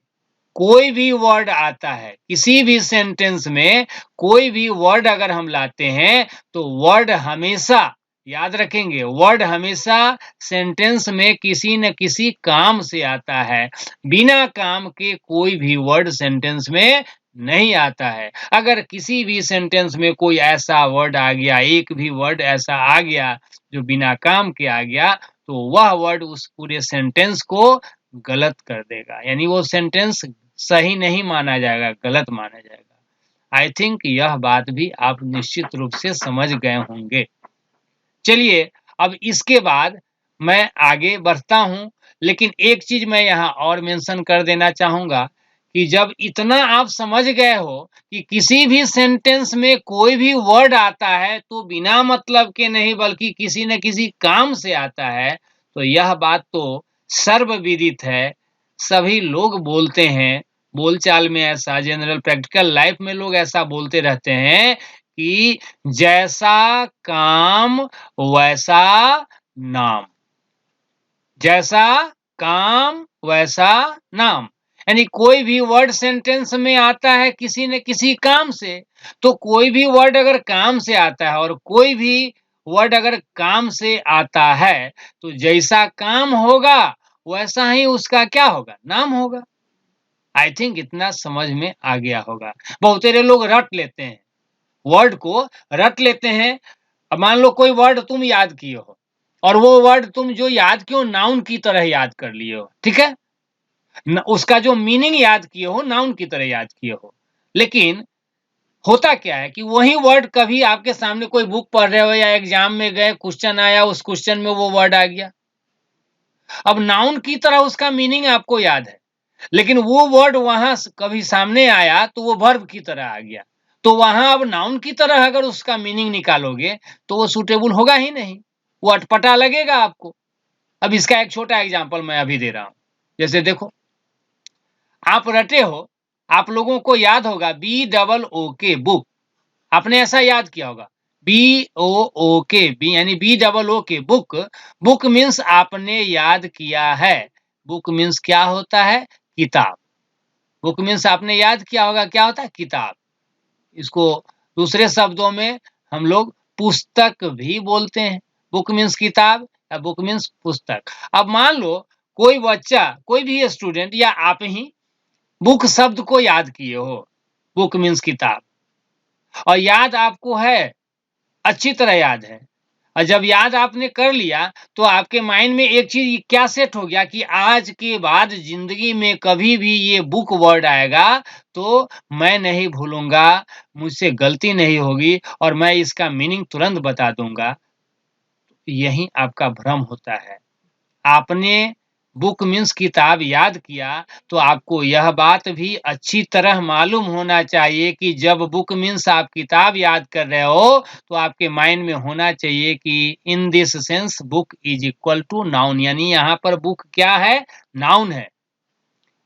कोई भी वर्ड आता है, किसी भी सेंटेंस में कोई भी वर्ड अगर हम लाते हैं, तो वर्ड हमेशा याद रखेंगे, वर्ड हमेशा सेंटेंस में किसी न किसी काम से आता है। बिना काम के कोई भी वर्ड सेंटेंस में नहीं आता है। अगर किसी भी सेंटेंस में कोई ऐसा वर्ड आ गया, एक भी वर्ड ऐसा आ गया, जो बिना काम के आ गया, तो वह वर्ड उस पूरे सेंटेंस को गलत कर देगा, यानी वो सेंटेंस सही नहीं माना जाएगा, गलत माना जाएगा। आई थिंक यह बात भी आप निश्चित रूप से समझ गए होंगे। चलिए अब इसके बाद मैं आगे बढ़ता हूं, लेकिन एक चीज मैं यहाँ और मेंशन कर देना चाहूंगा कि जब इतना आप समझ गए हो कि किसी भी सेंटेंस में कोई भी वर्ड आता है तो बिना मतलब के नहीं बल्कि किसी न किसी काम से आता है, तो यह बात तो सर्वविदित है, सभी लोग बोलते हैं, बोलचाल में ऐसा, जनरल प्रैक्टिकल लाइफ में लोग ऐसा बोलते रहते हैं कि जैसा काम वैसा नाम, जैसा काम वैसा नाम, यानी कोई भी वर्ड सेंटेंस में आता है किसी न किसी काम से, तो कोई भी वर्ड अगर काम से आता है और कोई भी वर्ड अगर काम से आता है तो जैसा काम होगा वैसा ही उसका क्या होगा, नाम होगा। आई थिंक इतना समझ में आ गया होगा। बहुत सारे लोग रट लेते हैं, वर्ड को रट लेते हैं। अब मान लो कोई वर्ड तुम याद किए हो और वो वर्ड तुम जो याद किए हो नाउन की तरह याद कर लिए हो, ठीक है, उसका जो मीनिंग याद किए हो नाउन की तरह याद किए हो, लेकिन होता क्या है कि वही वर्ड कभी आपके सामने कोई बुक पढ़ रहे हो या एग्जाम में गए, क्वेश्चन आया, उस क्वेश्चन में वो वर्ड आ गया। अब नाउन की तरह उसका मीनिंग आपको याद है, लेकिन वो वर्ड वहां कभी सामने आया तो वो वर्ब की तरह आ गया, तो वहां अब नाउन की तरह अगर उसका मीनिंग निकालोगे तो वो सूटेबल होगा ही नहीं, वो अटपटा लगेगा आपको। अब इसका एक छोटा एग्जांपल मैं अभी दे रहा हूं। जैसे देखो, आप रटे हो, आप लोगों को याद होगा BOOK बुक, आपने ऐसा याद किया होगा, BOOK बी यानी BOOK बुक। बुक मीन्स आपने याद किया है, बुक मीन्स क्या होता है, किताब। बुक मीन्स आपने याद किया होगा क्या होता है, किताब। इसको दूसरे शब्दों में हम लोग पुस्तक भी बोलते हैं। बुक मीन्स किताब या बुक मीन्स पुस्तक। अब मान लो कोई बच्चा, कोई भी स्टूडेंट या आप ही बुक शब्द को याद किए हो, बुक मीन्स किताब, और याद आपको है, अच्छी तरह याद है, और जब याद आपने कर लिया तो आपके माइंड में एक चीज क्या सेट हो गया कि आज के बाद जिंदगी में कभी भी ये बुक वर्ड आएगा तो मैं नहीं भूलूंगा, मुझसे गलती नहीं होगी और मैं इसका मीनिंग तुरंत बता दूंगा। यही आपका भ्रम होता है। आपने बुक मीन्स किताब याद किया तो आपको यह बात भी अच्छी तरह मालूम होना चाहिए कि जब बुक मीन्स आप किताब याद कर रहे हो तो आपके माइंड में होना चाहिए कि in this sense book is equal to noun, यानी यहाँ पर बुक क्या है, नाउन है।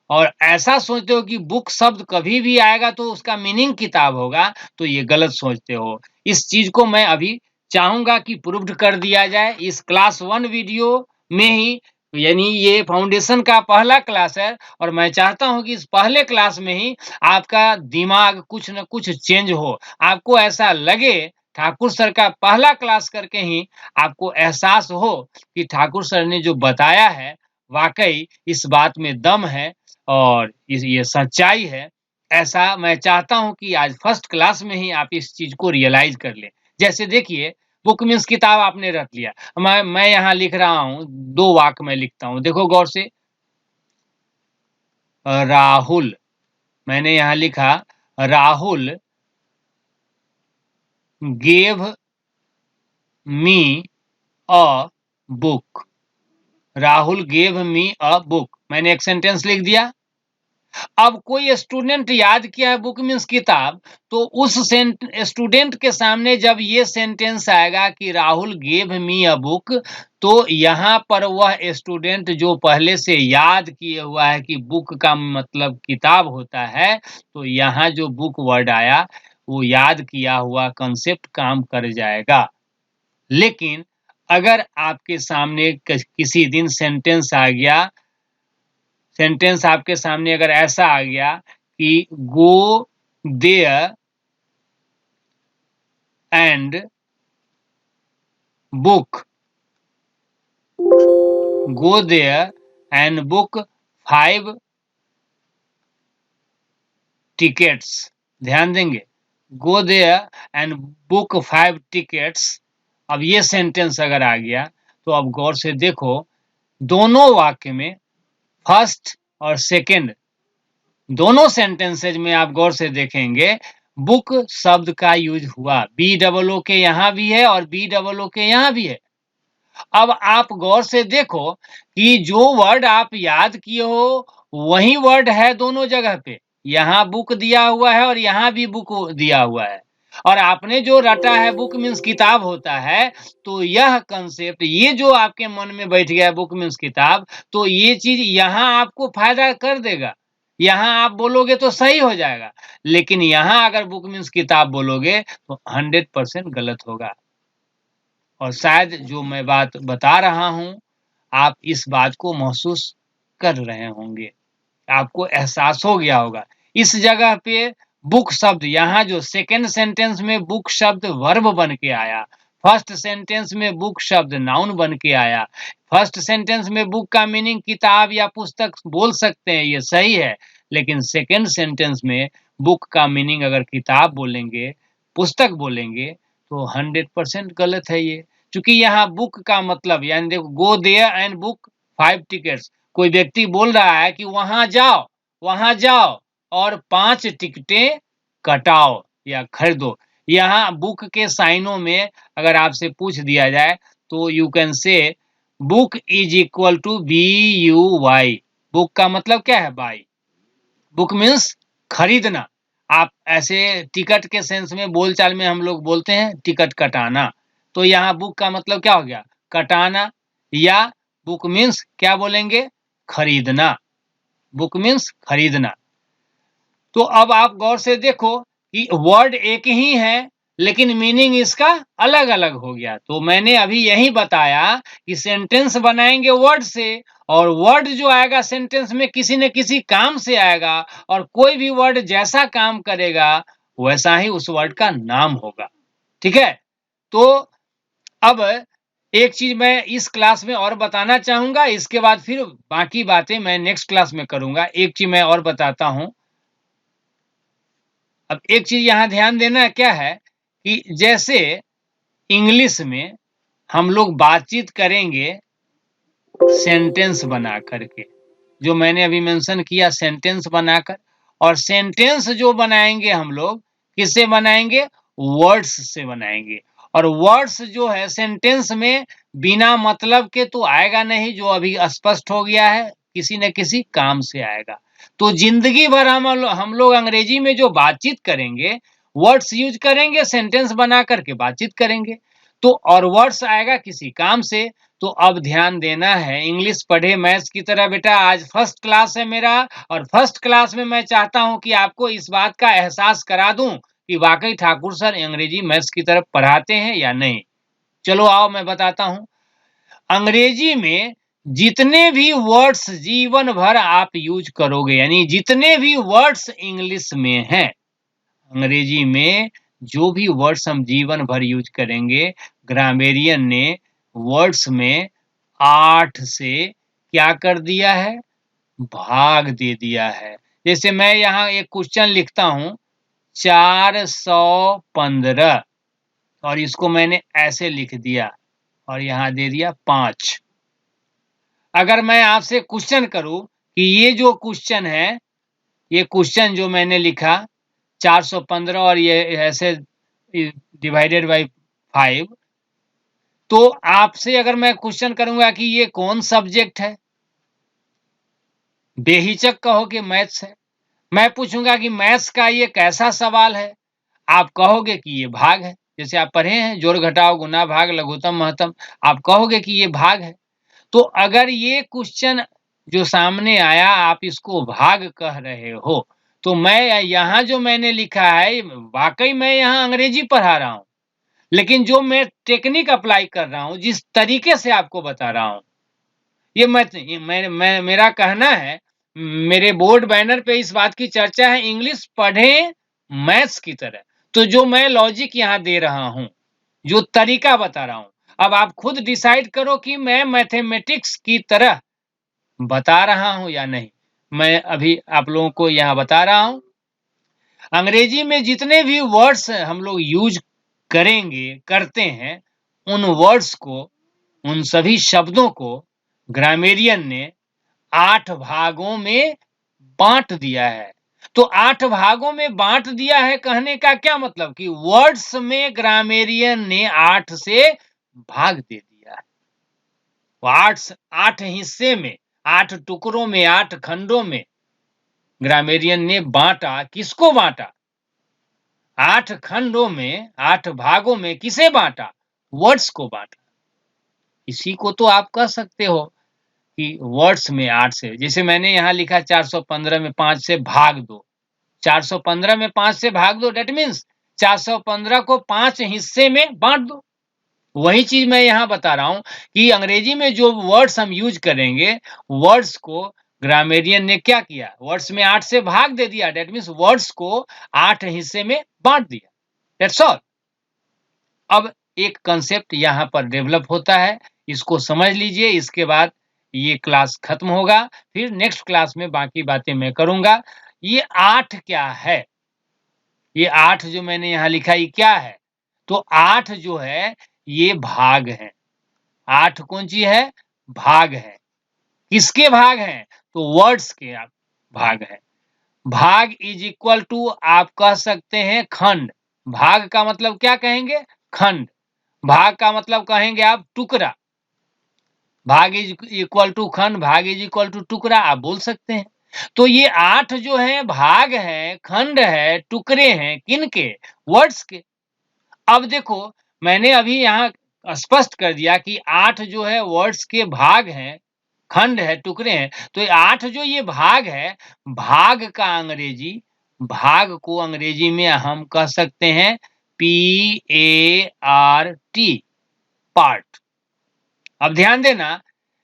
और ऐसा सोचते हो कि बुक शब्द कभी भी आएगा तो उसका मीनिंग किताब होगा, तो ये गलत सोचते हो। इस चीज को मैं अभी चाहूंगा कि प्रूव्ड कर दिया जाए इस क्लास 1 वीडियो में ही, यानी ये फाउंडेशन का पहला क्लास है और मैं चाहता हूं कि इस पहले क्लास में ही आपका दिमाग कुछ न कुछ चेंज हो, आपको ऐसा लगे, ठाकुर सर का पहला क्लास करके ही आपको एहसास हो कि ठाकुर सर ने जो बताया है वाकई इस बात में दम है और ये सच्चाई है। ऐसा मैं चाहता हूं कि आज फर्स्ट क्लास में ही आप इस चीज को रियलाइज कर लें। जैसे देखिए, बुक मीन्स किताब आपने रख लिया, मैं यहाँ लिख रहा हूँ, 2 वाक्य मैं लिखता हूँ, देखो गौर से। राहुल, मैंने यहाँ लिखा Rahul gave me a book, Rahul gave me a book, मैंने एक सेंटेंस लिख दिया। अब कोई स्टूडेंट याद किया है बुक मीन्स किताब, तो उस स्टूडेंट के सामने जब ये सेंटेंस आएगा कि Rahul gave me a book, तो यहाँ पर वह स्टूडेंट जो पहले से याद किए हुआ है कि बुक का मतलब किताब होता है, तो यहाँ जो बुक वर्ड आया वो याद किया हुआ कंसेप्ट काम कर जाएगा। लेकिन अगर आपके सामने किसी दिन सेंटेंस आ गया, सेंटेंस आपके सामने अगर ऐसा आ गया कि go there and book, go there and book 5 tickets, ध्यान देंगे, go there and book 5 tickets. अब ये सेंटेंस अगर आ गया तो अब गौर से देखो, दोनों वाक्य में फर्स्ट और सेकंड दोनों सेंटेंसेज में आप गौर से देखेंगे बुक शब्द का यूज हुआ। BOO के यहाँ भी है और BOO के यहाँ भी है। अब आप गौर से देखो कि जो वर्ड आप याद किए हो वही वर्ड है दोनों जगह पे। यहाँ बुक दिया हुआ है और यहाँ भी बुक दिया हुआ है। और आपने जो रटा है बुक मीन्स किताब होता है, तो यह कंसेप्ट, ये जो आपके मन में बैठ गया बुक मीन्स किताब, तो ये चीज यहाँ आपको फायदा कर देगा। यहाँ आप बोलोगे तो सही हो जाएगा, लेकिन यहाँ अगर बुक मीन्स किताब बोलोगे तो 100% गलत होगा। और शायद जो मैं बात बता रहा हूं आप इस बात को महसूस कर रहे होंगे, आपको एहसास हो गया होगा। इस जगह पे बुक शब्द, यहाँ जो सेकंड सेंटेंस में बुक शब्द वर्ब बन के आया, फर्स्ट सेंटेंस में बुक शब्द नाउन बन के आया। फर्स्ट सेंटेंस में बुक का मीनिंग किताब या पुस्तक बोल सकते हैं, ये सही है, लेकिन सेकंड सेंटेंस में बुक का मीनिंग अगर किताब बोलेंगे, पुस्तक बोलेंगे, तो 100% गलत है ये। क्योंकि यहाँ बुक का मतलब, यानी देखो, go there and book 5 tickets, कोई व्यक्ति बोल रहा है कि वहां जाओ और 5 टिकटें कटाओ या खरीदो। यहाँ बुक के साइनों में अगर आपसे पूछ दिया जाए तो you can say book is equal to BUY। Book का मतलब क्या है? बाई। बुक मीन्स खरीदना। आप ऐसे टिकट के सेंस में बोलचाल में हम लोग बोलते हैं टिकट कटाना, तो यहाँ बुक का मतलब क्या हो गया? कटाना। या बुक मीन्स क्या बोलेंगे? खरीदना। बुक मीन्स खरीदना। तो अब आप गौर से देखो कि वर्ड एक ही है लेकिन मीनिंग इसका अलग अलग हो गया। तो मैंने अभी यही बताया कि सेंटेंस बनाएंगे वर्ड से, और वर्ड जो आएगा सेंटेंस में किसी न किसी काम से आएगा, और कोई भी वर्ड जैसा काम करेगा वैसा ही उस वर्ड का नाम होगा। ठीक है? तो अब एक चीज मैं इस क्लास में और बताना चाहूंगा, इसके बाद फिर बाकी बातें मैं नेक्स्ट क्लास में करूंगा। एक चीज मैं और बताता हूं। अब एक चीज यहां ध्यान देना क्या है कि जैसे इंग्लिश में हम लोग बातचीत करेंगे सेंटेंस बना करके, जो मैंने अभी मेंशन किया सेंटेंस बनाकर, और सेंटेंस जो बनाएंगे हम लोग किससे बनाएंगे? वर्ड्स से बनाएंगे। और वर्ड्स जो है सेंटेंस में बिना मतलब के तो आएगा नहीं, जो अभी स्पष्ट हो गया है, किसी न किसी काम से आएगा। तो जिंदगी भर हम लोग अंग्रेजी में जो बातचीत करेंगे वर्ड्स यूज करेंगे, सेंटेंस बना करके बातचीत करेंगे, तो और वर्ड्स आएगा किसी काम से। तो अब ध्यान देना है, इंग्लिश पढ़े मैथ्स की तरह बेटा। आज फर्स्ट क्लास है मेरा, और फर्स्ट क्लास में मैं चाहता हूं कि आपको इस बात का एहसास करा दूं कि वाकई ठाकुर सर अंग्रेजी मैथ्स की तरफ पढ़ाते हैं या नहीं। चलो आओ मैं बताता हूं। अंग्रेजी में जितने भी वर्ड्स जीवन भर आप यूज करोगे, यानी जितने भी वर्ड्स इंग्लिश में हैं, अंग्रेजी में जो भी वर्ड्स हम जीवन भर यूज करेंगे, ग्रामेरियन ने वर्ड्स में 8 से क्या कर दिया है? भाग दे दिया है। जैसे मैं यहाँ एक क्वेश्चन लिखता हूं 415, और इसको मैंने ऐसे लिख दिया और यहाँ दे दिया 5। अगर मैं आपसे क्वेश्चन करूं कि ये जो क्वेश्चन है, ये क्वेश्चन जो मैंने लिखा 415 और ये ऐसे डिवाइडेड बाई 5, तो आपसे अगर मैं क्वेश्चन करूंगा कि ये कौन सब्जेक्ट है, बेहिचक कहोगे मैथ्स है। मैं पूछूंगा कि मैथ्स का ये कैसा सवाल है, आप कहोगे कि ये भाग है। जैसे आप पढ़े हैं जोड़ घटाव गुना भाग लघुत्तम महत्तम, आप कहोगे कि ये भाग है। तो अगर ये क्वेश्चन जो सामने आया आप इसको भाग कह रहे हो, तो मैं यहाँ जो मैंने लिखा है वाकई मैं यहाँ अंग्रेजी पढ़ा रहा हूं, लेकिन जो मैं टेक्निक अप्लाई कर रहा हूं, जिस तरीके से आपको बता रहा हूं, ये मेरा कहना है, मेरे बोर्ड बैनर पे इस बात की चर्चा है, इंग्लिश पढ़ें मैथ्स की तरह। तो जो मैं लॉजिक यहाँ दे रहा हूं, जो तरीका बता रहा हूं, अब आप खुद डिसाइड करो कि मैं मैथमेटिक्स की तरह बता रहा हूं या नहीं। मैं अभी आप लोगों को यहाँ बता रहा हूं, अंग्रेजी में जितने भी वर्ड्स हम लोग यूज करेंगे, करते हैं, उन वर्ड्स को उन सभी शब्दों को ग्रामेरियन ने 8 भागों में बांट दिया है। तो 8 भागों में बांट दिया है कहने का क्या मतलब कि वर्ड्स में ग्रामेरियन ने 8 से भाग दे दिया है। 8 हिस्से में, 8 टुकड़ों में, 8 खंडों में ग्रामेरियन ने बांटा। किसको बांटा? 8 खंडों में, 8 भागों में किसे बांटा? वर्ड्स को बांटा। इसी को तो आप कह सकते हो कि वर्ड्स में 8 से, जैसे मैंने यहाँ लिखा 415 में 5 से भाग दो। 415 में 5 से भाग दो, दैट मीन्स 415 को 5 हिस्से में बांट दो। वही चीज मैं यहाँ बता रहा हूं कि अंग्रेजी में जो वर्ड्स हम यूज करेंगे, वर्ड्स को ग्रामेरियन ने क्या किया? वर्ड्स में 8 से भाग दे दिया, दैट मीन्स वर्ड्स को 8 हिस्से में बांट दिया। That's all. अब एक कंसेप्ट यहाँ पर डेवलप होता है, इसको समझ लीजिए। इसके बाद ये क्लास खत्म होगा, फिर नेक्स्ट क्लास में बाकी बातें मैं करूंगा। ये 8 क्या है? ये 8 जो मैंने यहाँ लिखा ये क्या है? तो 8 जो है ये भाग हैं। 8 कौन सी है? भाग है। किसके भाग हैं? तो वर्ड्स के भाग हैं। भाग इज इक्वल टू आप कह सकते हैं खंड। भाग का मतलब क्या कहेंगे? खंड। भाग का मतलब कहेंगे आप टुकड़ा। भाग इज इक्वल टू खंड, भाग इज इक्वल टू टुकड़ा, आप बोल सकते हैं। तो ये 8 जो है भाग है, खंड है, टुकड़े हैं, किनके? वर्ड्स के। अब देखो, मैंने अभी यहाँ स्पष्ट कर दिया कि 8 जो है वर्ड्स के भाग हैं, खंड है, टुकड़े हैं। तो 8 जो ये भाग है, भाग का अंग्रेजी, भाग को अंग्रेजी में हम कह सकते हैं PART, पार्ट। अब ध्यान देना,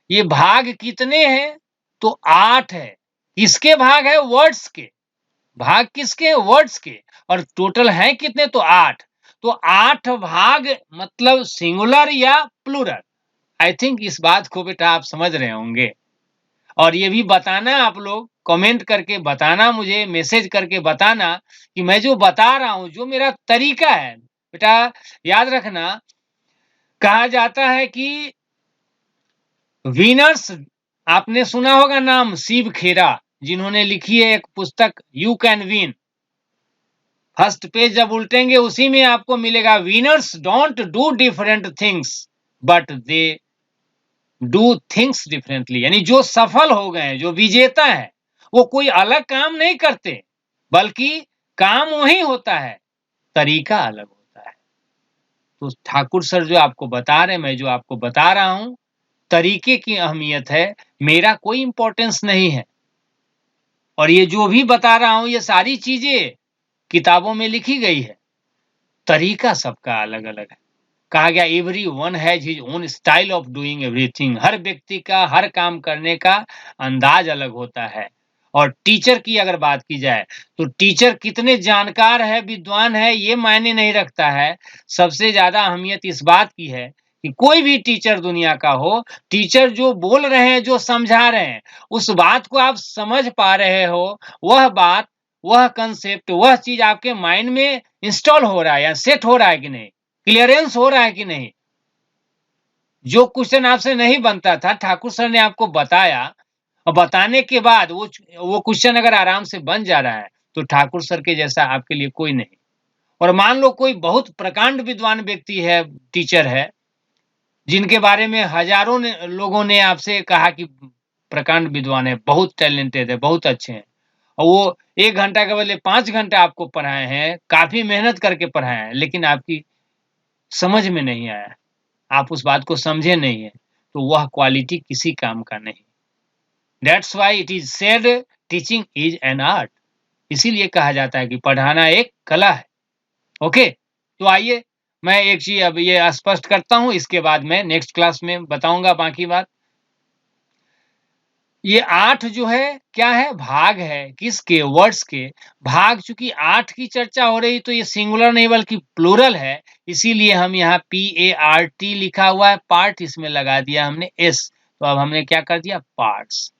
ये भाग कितने हैं? तो 8 है। किसके भाग है? वर्ड्स के। भाग किसके? वर्ड्स के। और टोटल है कितने? तो 8। तो 8 भाग मतलब सिंगुलर या प्लूरल? आई थिंक इस बात को बेटा आप समझ रहे होंगे। और ये भी बताना, आप लोग कमेंट करके बताना, मुझे मैसेज करके बताना कि मैं जो बता रहा हूं, जो मेरा तरीका है। बेटा याद रखना, कहा जाता है कि विनर्स, आपने सुना होगा नाम शिव खेरा, जिन्होंने लिखी है एक पुस्तक you can win. First page जब उल्टेंगे उसी में आपको मिलेगा, winners don't do different things but they do things differently. यानी जो सफल हो गए, जो विजेता है, वो कोई अलग काम नहीं करते, बल्कि काम वही होता है, तरीका अलग होता है। तो ठाकुर सर जो आपको बता रहे, मैं जो आपको बता रहा हूं, तरीके की अहमियत है, मेरा कोई इंपॉर्टेंस नहीं है। और ये जो भी बता रहा हूं, ये सारी चीजें किताबों में लिखी गई है, तरीका सबका अलग अलग है। कहा गया everyone has his own style of doing everything. हर व्यक्ति का हर काम करने का अंदाज अलग होता है। और टीचर की अगर बात की जाए, तो टीचर कितने जानकार है, विद्वान है, ये मायने नहीं रखता है। सबसे ज्यादा अहमियत इस बात की है कि कोई भी टीचर दुनिया का हो, टीचर जो बोल रहे हैं, जो समझा रहे हैं, उस बात को आप समझ पा रहे हो, वह बात, वह कंसेप्ट, वह चीज आपके माइंड में इंस्टॉल हो रहा है या सेट हो रहा है कि नहीं, क्लियरेंस हो रहा है कि नहीं। जो क्वेश्चन आपसे नहीं बनता था, ठाकुर सर ने आपको बताया, और बताने के बाद वो क्वेश्चन अगर आराम से बन जा रहा है, तो ठाकुर सर के जैसा आपके लिए कोई नहीं। और मान लो कोई बहुत प्रकांड विद्वान व्यक्ति है, टीचर है, जिनके बारे में हजारों लोगों ने आपसे कहा कि प्रकांड विद्वान है, बहुत टैलेंटेड है, बहुत अच्छे हैं, और वो 1 घंटा के बदले 5 घंटे आपको पढ़ाए हैं, काफी मेहनत करके पढ़ाए हैं, लेकिन आपकी समझ में नहीं आया, आप उस बात को समझे नहीं है, तो वह क्वालिटी किसी काम का नहीं। That's why it is said teaching is an art. इसीलिए कहा जाता है कि पढ़ाना एक कला है। ओके, तो आइए मैं एक चीज अब ये स्पष्ट करता हूं, इसके बाद मैं नेक्स्ट क्लास में बताऊंगा बाकी बात। ये 8 जो है क्या है? भाग है। किसके? वर्ड्स के। भाग, चूंकि 8 की चर्चा हो रही, तो ये सिंगुलर नहीं बल्कि प्लूरल है, इसीलिए हम यहाँ PART लिखा हुआ है, पार्ट इसमें लगा दिया हमने S। तो अब हमने क्या कर दिया? पार्ट्स।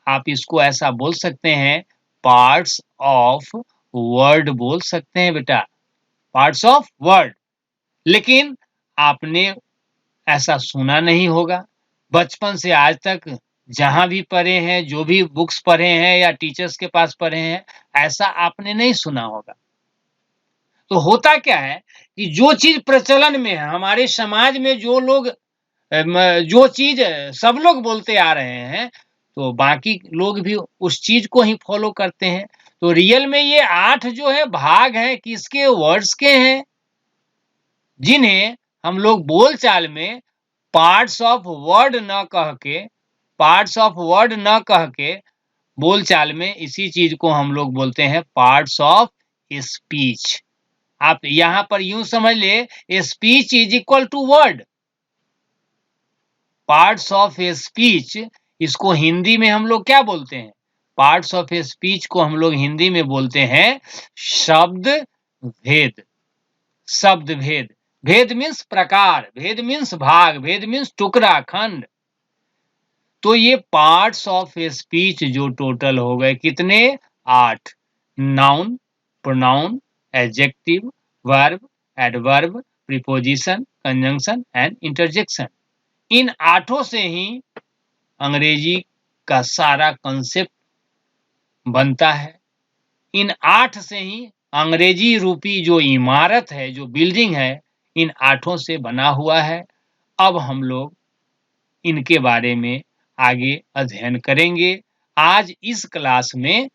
आप इसको ऐसा बोल सकते हैं, पार्ट्स ऑफ वर्ड बोल सकते हैं बेटा, पार्ट्स ऑफ वर्ड। लेकिन आपने ऐसा सुना नहीं होगा। बचपन से आज तक जहाँ भी पढ़े हैं, जो भी बुक्स पढ़े हैं या टीचर्स के पास पढ़े हैं, ऐसा आपने नहीं सुना होगा। तो होता क्या है कि जो चीज़ प्रचलन में है, हमारे समाज में जो लोग जो चीज़ सब लोग बोलते आ रहे हैं, तो बाकी लोग भी उस चीज़ को ही फ़ॉलो करते हैं। तो रियल में ये 8 जो है भाग हैं किसके? वर्ड्स के हैं, जिन्हें हम लोग बोलचाल में पार्ट्स ऑफ वर्ड न कह के बोलचाल में इसी चीज़ को हम लोग बोलते हैं पार्ट्स ऑफ स्पीच। आप यहाँ पर यूँ समझ ले speech is equal to word. Parts of a speech इसको हिंदी में हम लोग क्या बोलते हैं? पार्ट्स ऑफ ए स्पीच को हम लोग हिंदी में बोलते हैं शब्द भेद। शब्द भेद। भेद मीन्स प्रकार, भेद मीन्स भाग, भेद मीन्स टुकड़ा, खंड। तो ये पार्ट्स ऑफ ए स्पीच जो टोटल हो गए कितने? 8। Noun, pronoun, adjective, verb, adverb, preposition, conjunction and interjection. इन 8 से ही अंग्रेजी का सारा कंसेप्ट बनता है। इन 8 से ही अंग्रेजी रूपी जो इमारत है, जो बिल्डिंग है, इन 8 से बना हुआ है। अब हम लोग इनके बारे में आगे अध्ययन करेंगे। आज इस क्लास में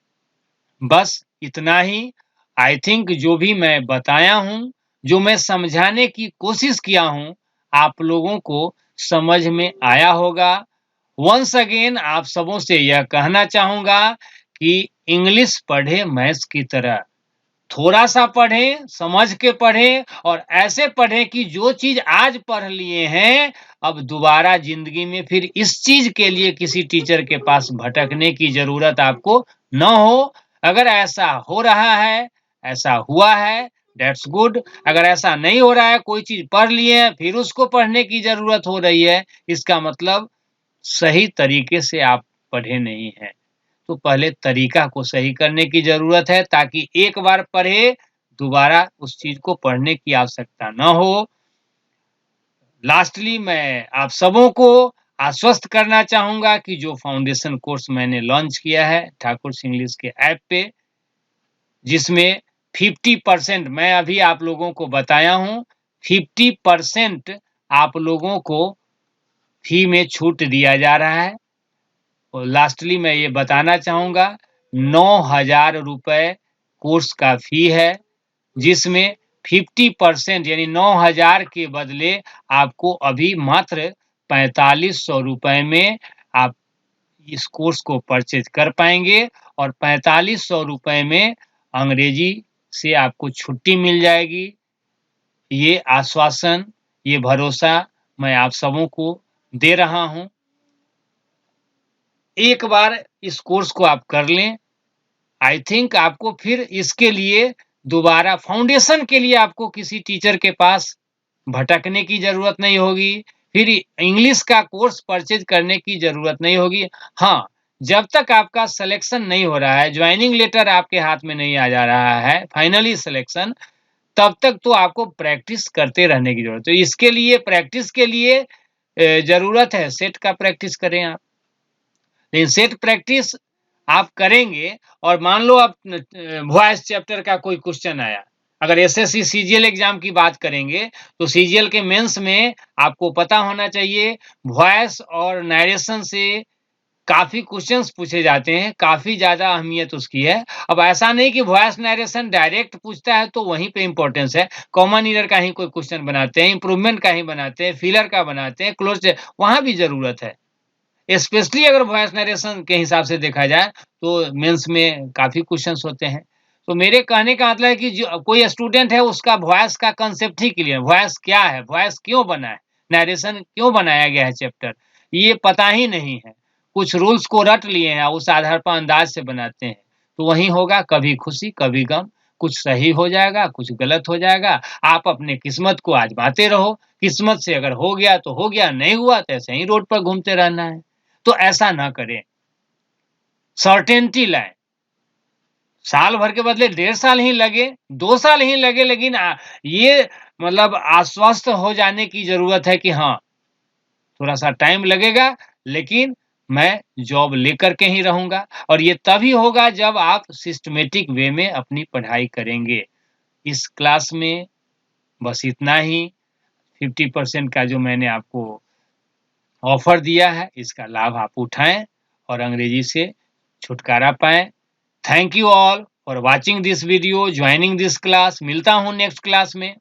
बस इतना ही। आई थिंक जो भी मैं बताया हूँ, जो मैं समझाने की कोशिश किया हूँ, आप लोगों को समझ में आया होगा। वंस अगेन आप सबों से यह कहना चाहूँगा कि इंग्लिश पढ़े मैथ्स की तरह। थोड़ा-सा पढ़ें, समझ के पढ़ें और ऐसे पढ़ें कि जो चीज़ आज पढ़ लिए हैं, अब दोबारा ज़िंदगी में फिर इस चीज़ के लिए किसी टीचर के पास भटकने की ज़रूरत आपको न हो। अगर ऐसा हो रहा है, ऐसा हुआ है, दैट्स गुड। अगर ऐसा नहीं हो रहा है, कोई चीज़ पढ़ लिए हैं, फिर उसको पढ़ने की ज़रूरत हो रही है, इसका मतलब सही तरीके से आप पढ़े नहीं हैं। तो पहले तरीका को सही करने की ज़रूरत है ताकि एक बार पढ़े, दोबारा उस चीज़ को पढ़ने की आवश्यकता न हो। लास्टली मैं आप सबों को आश्वस्त करना चाहूँगा कि जो फाउंडेशन कोर्स मैंने लॉन्च किया है ठाकुर इंग्लिश के ऐप पे, जिसमें 50% मैं अभी आप लोगों को बताया हूँ, 50% आप लोगों को फी में छूट दिया जा रहा है। और लास्टली मैं ये बताना चाहूँगा 9,000 रुपए कोर्स का फी है, जिसमें 50% यानी 9,000 के बदले आपको अभी मात्र 4500 रुपए में आप इस कोर्स को परचेज कर पाएँगे और 4500 रुपए में अंग्रेजी से आपको छुट्टी मिल जाएगी। ये आश्वासन, ये भरोसा मैं आप सबों को दे रहा हूँ। एक बार इस कोर्स को आप कर लें, आई थिंक आपको फिर इसके लिए दोबारा फाउंडेशन के लिए आपको किसी टीचर के पास भटकने की ज़रूरत नहीं होगी। फिर इंग्लिश का कोर्स परचेज़ करने की ज़रूरत नहीं होगी। हाँ, जब तक आपका सिलेक्शन नहीं हो रहा है, जॉइनिंग लेटर आपके हाथ में नहीं आ जा रहा है, फाइनली सिलेक्शन, तब तक तो आपको प्रैक्टिस करते रहने की ज़रूरत है। तो इसके लिए प्रैक्टिस के लिए ज़रूरत है सेट का प्रैक्टिस करें आप। लेकिन सेट प्रैक्टिस आप करेंगे और मान लो आप वॉइस चैप्टर का कोई क्वेश्चन आया, अगर एसएससी सीजीएल एग्जाम की बात करेंगे तो सीजीएल के मेंस में आपको पता होना चाहिए वॉइस और नरेशन से काफ़ी क्वेश्चंस पूछे जाते हैं, काफ़ी ज़्यादा अहमियत उसकी है। अब ऐसा नहीं कि वॉइस नरेशन डायरेक्ट पूछता है तो वहीं पे इम्पोर्टेंस है, कॉमन ईरर का ही कोई क्वेश्चन बनाते हैं, इम्प्रूवमेंट का ही बनाते हैं, फिलर का बनाते हैं, क्लोज वहाँ भी ज़रूरत है। स्पेशली अगर वॉइस नरेशन के हिसाब से देखा जाए तो मेंस में काफ़ी क्वेश्चंस होते हैं। तो मेरे कहने का मतलब है कि जो कोई स्टूडेंट है उसका वॉइस का कांसेप्ट ही क्लियर, वॉइस क्या है, वॉइस क्यों बना है, नरेशन क्यों बनाया गया है चैप्टर, ये पता ही नहीं है। कुछ रूल्स को रट लिए हैं, उस आधार पर अंदाज से बनाते हैं। तो वही होगा, कभी खुशी, कभी गम, कुछ सही हो जाएगा, कुछ गलत हो जाएगा। आप अपने किस्मत को आज़माते रहो, किस्मत से अगर हो गया तो हो गया, नहीं हुआ तो ऐसे ही रोड पर घूमते रहना है। तो ऐसा ना करें, सर्टेनिटी लाएं। साल भर के बदले 1.5 साल ही लगे, 2 साल ही लगे, लेकिन ये मतलब आश्वस्त हो जाने की ज़रूरत है कि हाँ, थोड़ा सा टाइम लगेगा, लेकिन मैं जॉब लेकर के ही रहूँगा और ये तभी होगा जब आप सिस्टमैटिक वे में अपनी पढ़ाई करेंगे। इस क्लास में बस इतना ही, 50% का जो मैंने आपको ऑफ़र दिया है, इसका लाभ आप उठाएँ और अंग्रेजी से छुटकारा पाएँ। Thank you all for watching this video, joining this class. मिलता हूँ नेक्स्ट क्लास में।